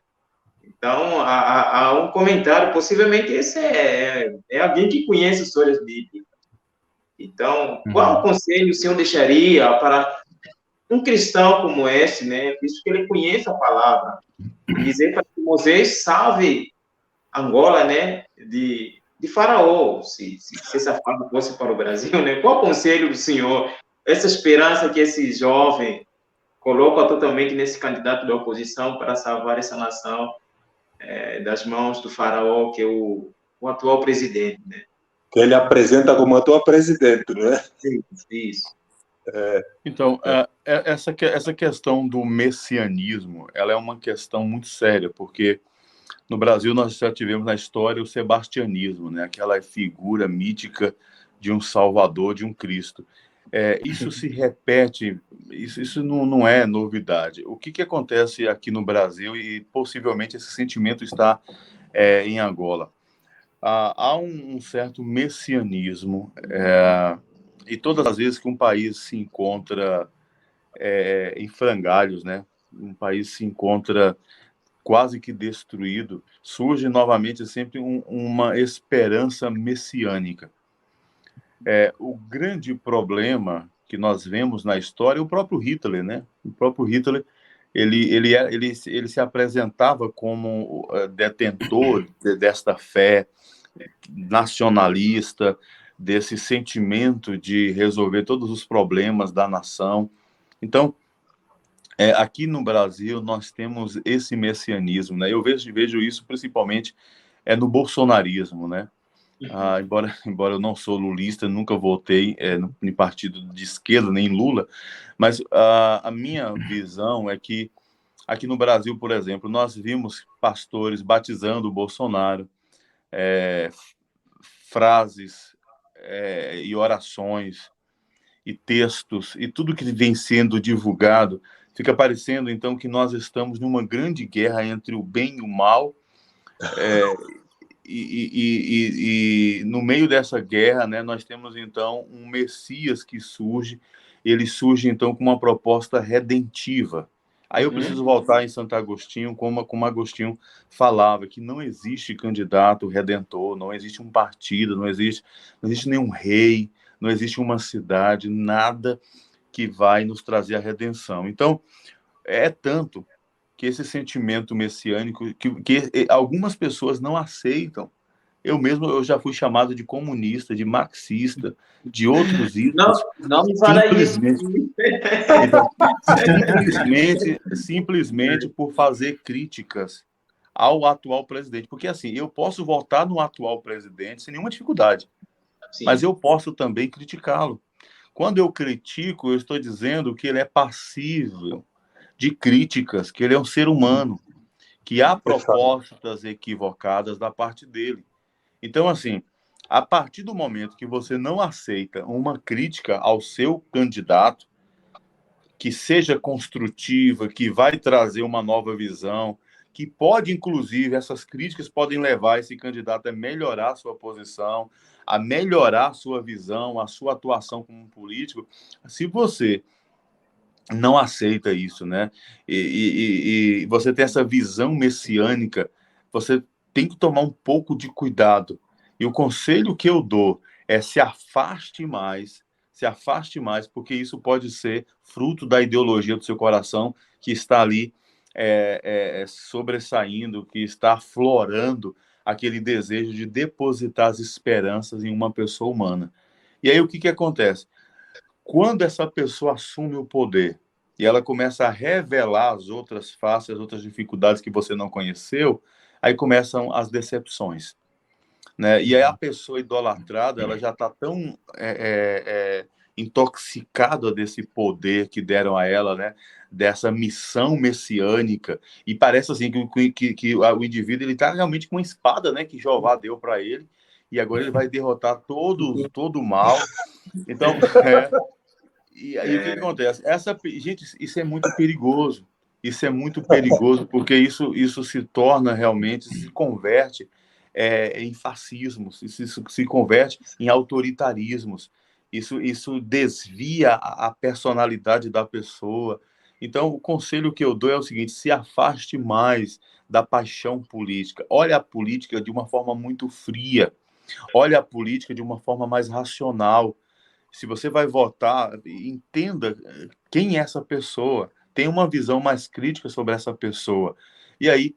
Então, há um comentário, possivelmente esse é alguém que conhece histórias bíblicas. Então, qual conselho o senhor deixaria para um cristão como esse, né? Visto que ele conhece a palavra, dizer para que Moisés salve Angola, né? De Faraó, se essa fala fosse para o Brasil, né? Qual conselho do senhor? Essa esperança que esse jovem coloca totalmente nesse candidato da oposição para salvar essa nação das mãos do Faraó, que é o atual presidente, né? Que ele apresenta como atual presidente, não é? Sim, isso. Então, essa questão do messianismo, ela é uma questão muito séria, porque no Brasil nós já tivemos na história o sebastianismo, né? Aquela figura mítica de um salvador, de um Cristo. Isso se repete, isso não é novidade. O que acontece aqui no Brasil, e possivelmente esse sentimento está em Angola? Há um certo messianismo, e todas as vezes que um país se encontra em frangalhos, né? Um país se encontra quase que destruído, surge novamente sempre uma esperança messiânica. O grande problema que nós vemos na história é o próprio Hitler, né? O próprio Hitler, ele se apresentava como detentor desta fé nacionalista, desse sentimento de resolver todos os problemas da nação. Então, aqui no Brasil, nós temos esse messianismo, né? Eu vejo isso principalmente no bolsonarismo, né? Embora eu não sou lulista, nunca votei em partido de esquerda, nem em Lula, mas a minha visão é que aqui no Brasil, por exemplo, nós vimos pastores batizando o Bolsonaro, frases e orações e textos e tudo que vem sendo divulgado, fica parecendo então que nós estamos numa grande guerra entre o bem e o mal, e no meio dessa guerra, né, nós temos então um Messias que surge, ele surge então com uma proposta redentiva. Aí eu preciso voltar em Santo Agostinho, como Agostinho falava, que não existe candidato redentor, não existe um partido, não existe nenhum rei, não existe uma cidade, nada que vai nos trazer a redenção. Então, é tanto que esse sentimento messiânico, que algumas pessoas não aceitam eu já fui chamado de comunista, de marxista, de outros Não, itens, não me fala isso. então, simplesmente por fazer críticas ao atual presidente. Porque, assim, eu posso votar no atual presidente sem nenhuma dificuldade, mas Sim. eu posso também criticá-lo. Quando eu critico, eu estou dizendo que ele é passível de críticas, que ele é um ser humano, que há propostas equivocadas da parte dele. Então, assim, a partir do momento que você não aceita uma crítica ao seu candidato, que seja construtiva, que vai trazer uma nova visão, que pode, inclusive, essas críticas podem levar esse candidato a melhorar a sua posição, a melhorar a sua visão, a sua atuação como um político. Se você não aceita isso, né? E você tem essa visão messiânica, você tem que tomar um pouco de cuidado. E o conselho que eu dou é se afaste mais, porque isso pode ser fruto da ideologia do seu coração que está ali sobressaindo, que está aflorando aquele desejo de depositar as esperanças em uma pessoa humana. E aí o que acontece? Quando essa pessoa assume o poder e ela começa a revelar as outras faces, as outras dificuldades que você não conheceu, aí começam as decepções, né? E aí a pessoa idolatrada, ela já está tão intoxicada desse poder que deram a ela, né? Dessa missão messiânica, e parece assim que o indivíduo ele está realmente com uma espada, né? Que Jeová deu para ele, e agora ele vai derrotar todo o mal. Então, e aí o que acontece? Gente, isso é muito perigoso. Isso é muito perigoso porque isso se torna realmente, se converte em fascismos, isso se converte em autoritarismos. Isso desvia a personalidade da pessoa. Então, o conselho que eu dou é o seguinte: se afaste mais da paixão política. Olhe a política de uma forma muito fria. Olhe a política de uma forma mais racional. Se você vai votar, entenda quem é essa pessoa, tenha uma visão mais crítica sobre essa pessoa. E aí,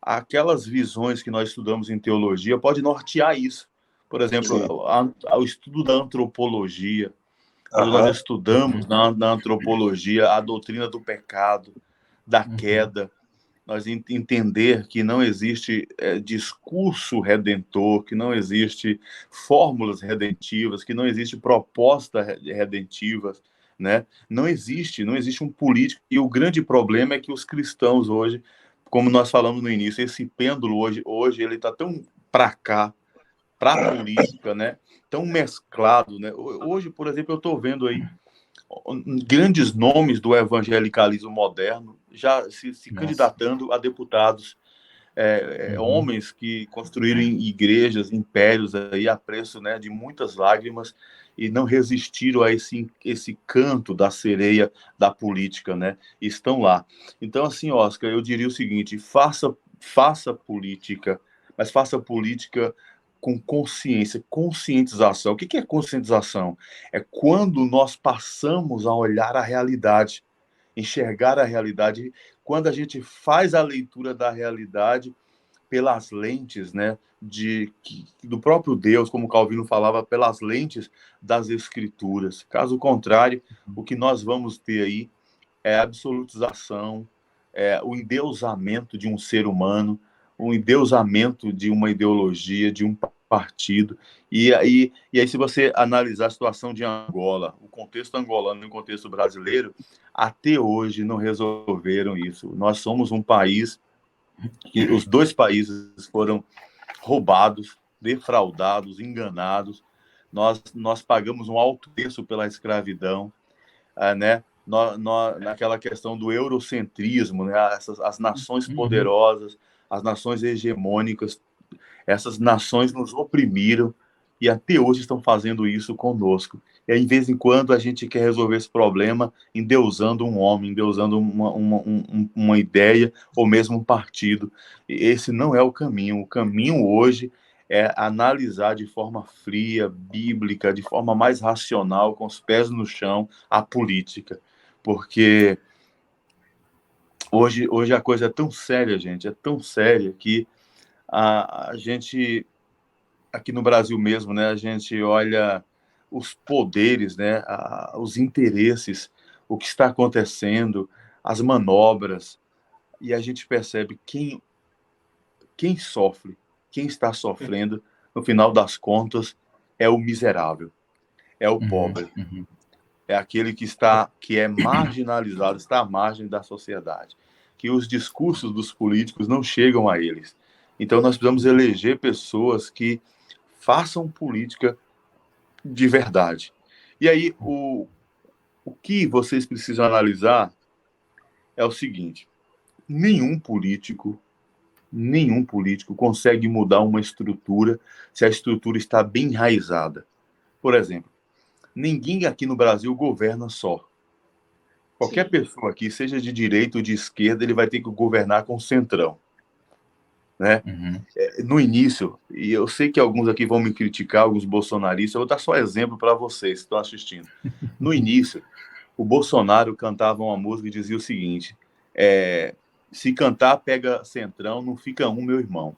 aquelas visões que nós estudamos em teologia pode nortear isso. Por exemplo, o estudo da antropologia, quando nós estudamos na antropologia a doutrina do pecado, da queda, nós entender que não existe discurso redentor, que não existe fórmulas redentivas, que não existe proposta redentivas, né? Não existe um político. E o grande problema é que os cristãos hoje, como nós falamos no início, esse pêndulo hoje ele está tão para cá, para a política, né? Tão mesclado, né? Hoje, por exemplo, eu estou vendo aí grandes nomes do evangelicalismo moderno já se candidatando a deputados, homens que construíram igrejas, impérios aí a preço, né, de muitas lágrimas e não resistiram a esse canto da sereia da política, né? Estão lá. Então, assim, Oscar, eu diria o seguinte: faça política, mas faça política com consciência, conscientização. O que é conscientização? É quando nós passamos a olhar a realidade, enxergar a realidade, quando a gente faz a leitura da realidade pelas lentes, né, do próprio Deus, como Calvino falava, pelas lentes das Escrituras. Caso contrário, o que nós vamos ter aí é a absolutização, o endeusamento de um ser humano, o endeusamento de uma ideologia, de um partido. E aí, se você analisar a situação de Angola, o contexto angolano e o contexto brasileiro, até hoje não resolveram isso. Nós somos um país que os dois países foram roubados, defraudados, enganados. Nós pagamos um alto preço pela escravidão, né? Naquela questão do eurocentrismo, né? As nações poderosas, as nações hegemônicas, essas nações nos oprimiram e até hoje estão fazendo isso conosco. E aí, de vez em quando a gente quer resolver esse problema endeusando um homem, endeusando uma ideia ou mesmo um partido. E esse não é o caminho. O caminho hoje é analisar de forma fria, bíblica, de forma mais racional, com os pés no chão, a política. Porque hoje a coisa é tão séria, gente, é tão séria que a gente aqui no Brasil mesmo, né, a gente olha os poderes, né, os interesses, o que está acontecendo, as manobras, e a gente percebe quem sofre, quem está sofrendo, no final das contas, é o miserável, é o pobre, é aquele que é marginalizado, está à margem da sociedade, que os discursos dos políticos não chegam a eles. Então, nós precisamos eleger pessoas que façam política de verdade. E aí, o que vocês precisam analisar é o seguinte: nenhum político consegue mudar uma estrutura se a estrutura está bem enraizada. Por exemplo, ninguém aqui no Brasil governa só. Qualquer pessoa aqui, seja de direita ou de esquerda, ele vai ter que governar com o centrão, né? No início, e eu sei que alguns aqui vão me criticar, alguns bolsonaristas, eu vou dar só exemplo para vocês que estão assistindo. No início, o Bolsonaro cantava uma música e dizia o seguinte: se cantar, pega centrão, não fica um, meu irmão.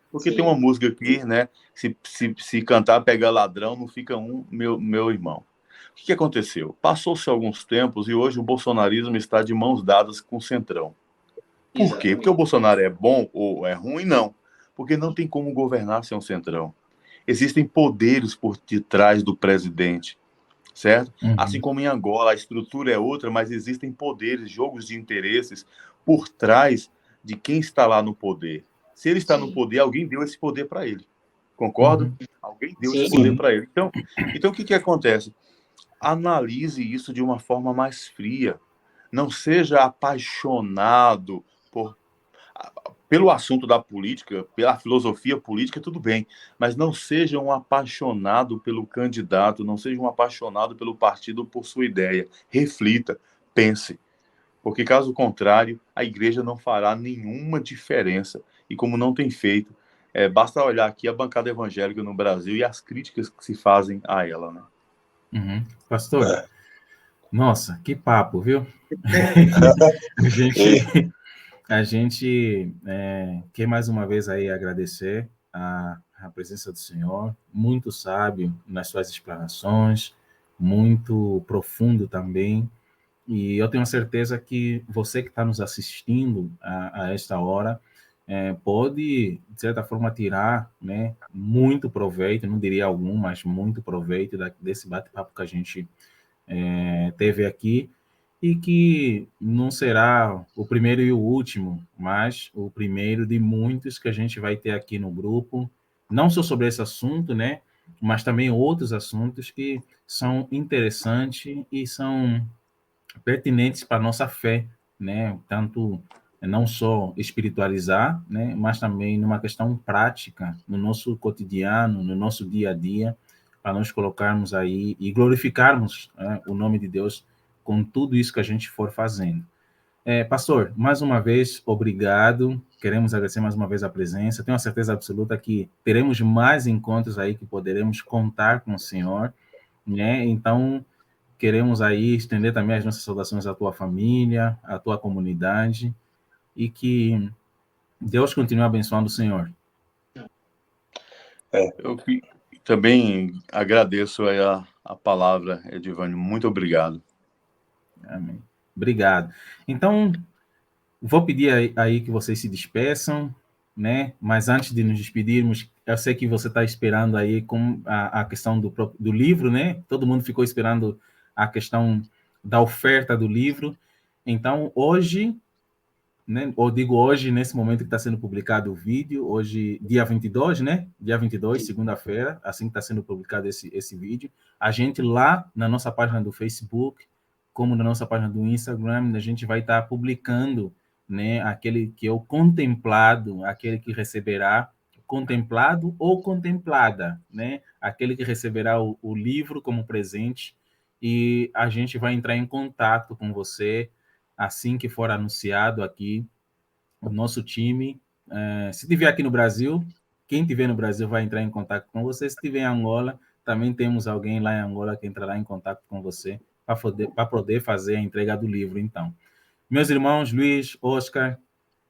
Porque tem uma música aqui, né? Se cantar, pega ladrão, não fica um, meu irmão. O que aconteceu? Passou-se alguns tempos e hoje o bolsonarismo está de mãos dadas com o centrão. Por quê? Porque o Bolsonaro é bom ou é ruim? Não. Porque não tem como governar sem um centrão. Existem poderes por detrás do presidente, certo? Assim como em Angola, a estrutura é outra, mas existem poderes, jogos de interesses por trás de quem está lá no poder. Se ele está no poder, alguém deu esse poder para ele. Concordo? Alguém deu esse poder para ele. Então o que acontece? Analise isso de uma forma mais fria. Não seja apaixonado pelo assunto da política, pela filosofia política, tudo bem, mas não seja um apaixonado pelo candidato, não seja um apaixonado pelo partido por sua ideia. Reflita, pense, porque caso contrário, a igreja não fará nenhuma diferença, e como não tem feito, basta olhar aqui a bancada evangélica no Brasil e as críticas que se fazem a ela, né? Pastor, nossa, que papo, viu? A gente quer mais uma vez aí agradecer a presença do Senhor, muito sábio nas suas explanações, muito profundo também, e eu tenho certeza que você que está nos assistindo a esta hora pode, de certa forma, tirar, né, muito proveito, não diria algum, mas muito proveito desse bate-papo que a gente teve aqui, e que não será o primeiro e o último, mas o primeiro de muitos que a gente vai ter aqui no grupo, não só sobre esse assunto, né, mas também outros assuntos que são interessantes e são pertinentes para a nossa fé, né, tanto não só espiritualizar, né, mas também numa questão prática, no nosso cotidiano, no nosso dia a dia, para nós colocarmos aí e glorificarmos o nome de Deus com tudo isso que a gente for fazendo. Pastor, mais uma vez, obrigado. Queremos agradecer mais uma vez a presença. Tenho a certeza absoluta que teremos mais encontros aí que poderemos contar com o Senhor, né? Então, queremos aí estender também as nossas saudações à tua família, à tua comunidade, e que Deus continue abençoando o Senhor. Eu também agradeço a palavra, Edivânio. Muito obrigado. Amém. Obrigado. Então, vou pedir aí que vocês se despeçam, né? Mas antes de nos despedirmos, eu sei que você está esperando aí com a questão do livro, né? Todo mundo ficou esperando a questão da oferta do livro. Então, hoje, né? Ou digo hoje, nesse momento que está sendo publicado o vídeo, hoje, dia 22, né? Dia 22, segunda-feira, assim que está sendo publicado esse vídeo, a gente lá na nossa página do Facebook, como na nossa página do Instagram, a gente vai estar publicando, né, aquele que é o contemplado, aquele que receberá contemplado ou contemplada, né? Aquele que receberá o livro como presente, e a gente vai entrar em contato com você assim que for anunciado aqui o nosso time. Se tiver aqui no Brasil, quem tiver no Brasil vai entrar em contato com você. Se tiver em Angola, também temos alguém lá em Angola que entrará em contato com você para poder fazer a entrega do livro, então. Meus irmãos, Luiz, Oscar,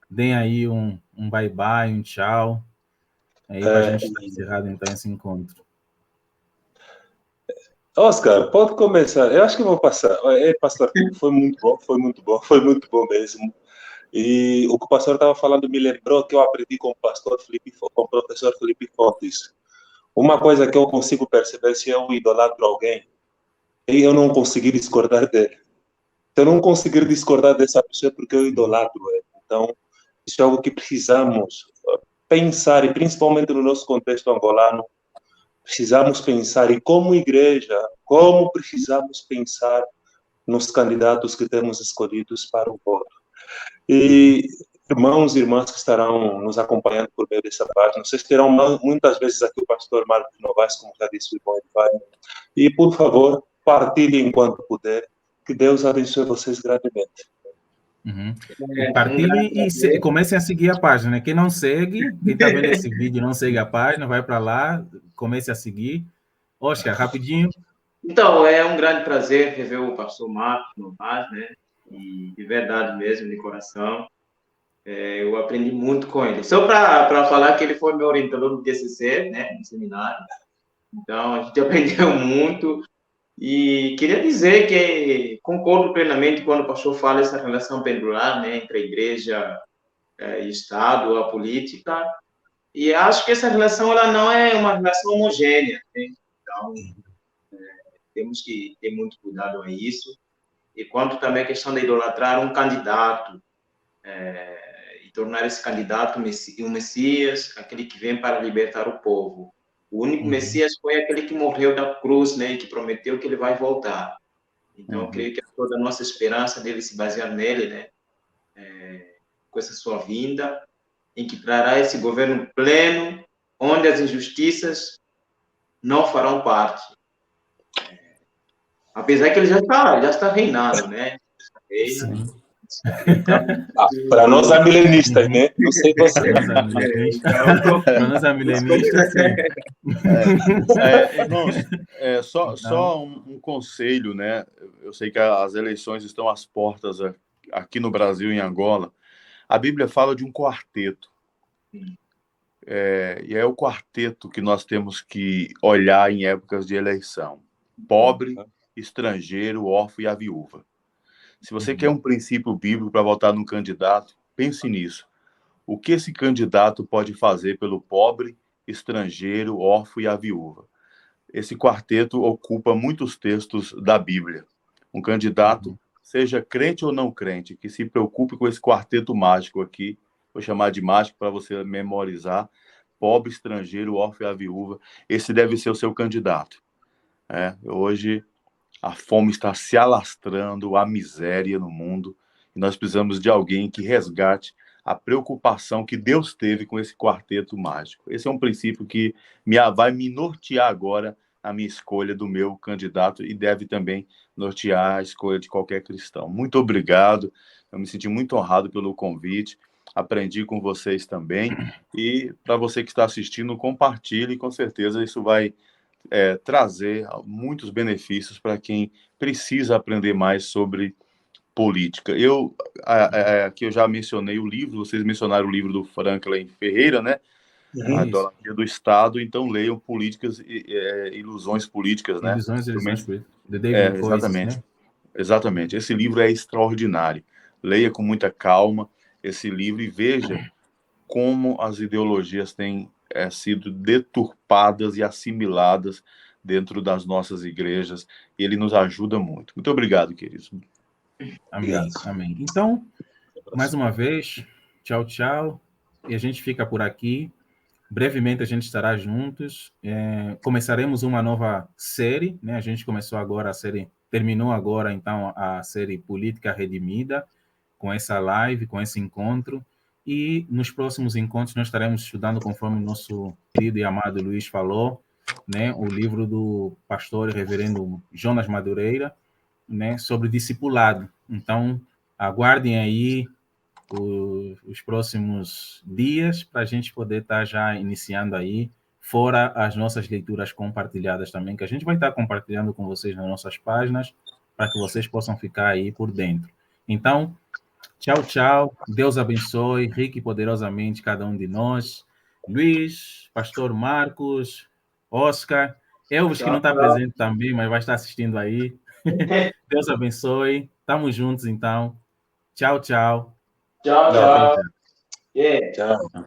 deem aí um bye-bye, um tchau. aí para a gente estar encerrado, então, esse encontro. Oscar, pode começar. Eu acho que eu vou passar. Pastor, foi muito bom, foi muito bom mesmo. E o que o pastor estava falando me lembrou que eu aprendi com o professor Felipe Fontes. Uma coisa que eu consigo perceber se eu idolatro alguém, é eu não conseguir discordar dele. Se eu não conseguir discordar dessa pessoa, é porque eu idolatro ele. Então, isso é algo que precisamos pensar, e principalmente no nosso contexto angolano, precisamos pensar, e como igreja, como precisamos pensar nos candidatos que temos escolhidos para o voto. E irmãos e irmãs que estarão nos acompanhando por meio dessa página, vocês terão muitas vezes aqui o pastor Marcos Novaes, como já disse o irmão Edvário, e por favor, partilhem enquanto puder, que Deus abençoe vocês grandemente. Uhum. E partilhem e comecem a seguir a página, né? Quem não segue, quem está vendo esse vídeo e não segue a página, vai para lá, comece a seguir. Oscar, rapidinho. Então, é um grande prazer rever o pastor Marcos Novas, né? E de verdade mesmo, de coração. Eu aprendi muito com ele. Só para falar que ele foi meu orientador no TCC, né? No seminário. Então, a gente aprendeu muito. E queria dizer que concordo plenamente quando o pastor fala essa relação pendular, né? Entre a igreja e Estado, a política. E acho que essa relação ela não é uma relação homogênea, né? Então, temos que ter muito cuidado a isso. E quanto também a questão de idolatrar um candidato e tornar esse candidato um Messias, aquele que vem para libertar o povo. O único Messias foi aquele que morreu da cruz, né, e que prometeu que ele vai voltar. Então, eu creio que toda a nossa esperança deve se basear nele, né, com essa sua vinda, em que trará esse governo pleno, onde as injustiças não farão parte. Apesar que ele já está reinando, né? Para nós milenistas, né? Não sei você. Para nós milenistas, sim. Irmãos, só um conselho, né? Eu sei que as eleições estão às portas aqui no Brasil e em Angola. A Bíblia fala de um quarteto. E é o quarteto que nós temos que olhar em épocas de eleição: pobre, estrangeiro, órfão e a viúva. Se você quer um princípio bíblico para votar num candidato, pense nisso. O que esse candidato pode fazer pelo pobre, estrangeiro, órfão e a viúva? Esse quarteto ocupa muitos textos da Bíblia. Um candidato, seja crente ou não crente, que se preocupe com esse quarteto mágico aqui, vou chamar de mágico para você memorizar: pobre, estrangeiro, órfão e a viúva. Esse deve ser o seu candidato. Hoje a fome está se alastrando, a miséria no mundo, e nós precisamos de alguém que resgate a preocupação que Deus teve com esse quarteto mágico. Esse é um princípio que vai me nortear agora a minha escolha do meu candidato e deve também nortear a escolha de qualquer cristão. Muito obrigado, eu me senti muito honrado pelo convite, aprendi com vocês também, e para você que está assistindo, compartilhe, com certeza isso vai trazer muitos benefícios para quem precisa aprender mais sobre política. Aqui eu já mencionei o livro, vocês mencionaram o livro do Franklin Ferreira, né? A Idolatria do Estado. Então leiam Políticas Ilusões Políticas, né? Ilusões Políticas, de David Boies, né? Exatamente. Esse livro é extraordinário. Leia com muita calma esse livro e veja como as ideologias têm sido deturpadas e assimiladas dentro das nossas igrejas. Ele nos ajuda muito. Muito obrigado, queridos. Amém, amém. Então, mais uma vez, tchau, tchau. E a gente fica por aqui. Brevemente a gente estará juntos. Começaremos uma nova série, né? A gente começou agora a série, terminou agora, então, a série Política Redimida, com essa live, com esse encontro. E nos próximos encontros nós estaremos estudando, conforme o nosso querido e amado Luiz falou, né, o livro do pastor e reverendo Jonas Madureira, né, sobre discipulado. Então, aguardem aí os próximos dias para a gente poder estar já iniciando aí, fora as nossas leituras compartilhadas também, que a gente vai estar compartilhando com vocês nas nossas páginas, para que vocês possam ficar aí por dentro. Então, tchau, tchau. Deus abençoe rique e poderosamente cada um de nós. Luiz, pastor Marcos, Oscar, Elvis, que não está presente também, mas vai estar assistindo aí. Deus abençoe. Estamos juntos, então. Tchau, tchau. Tchau, E até tchau. já. Yeah. Tchau.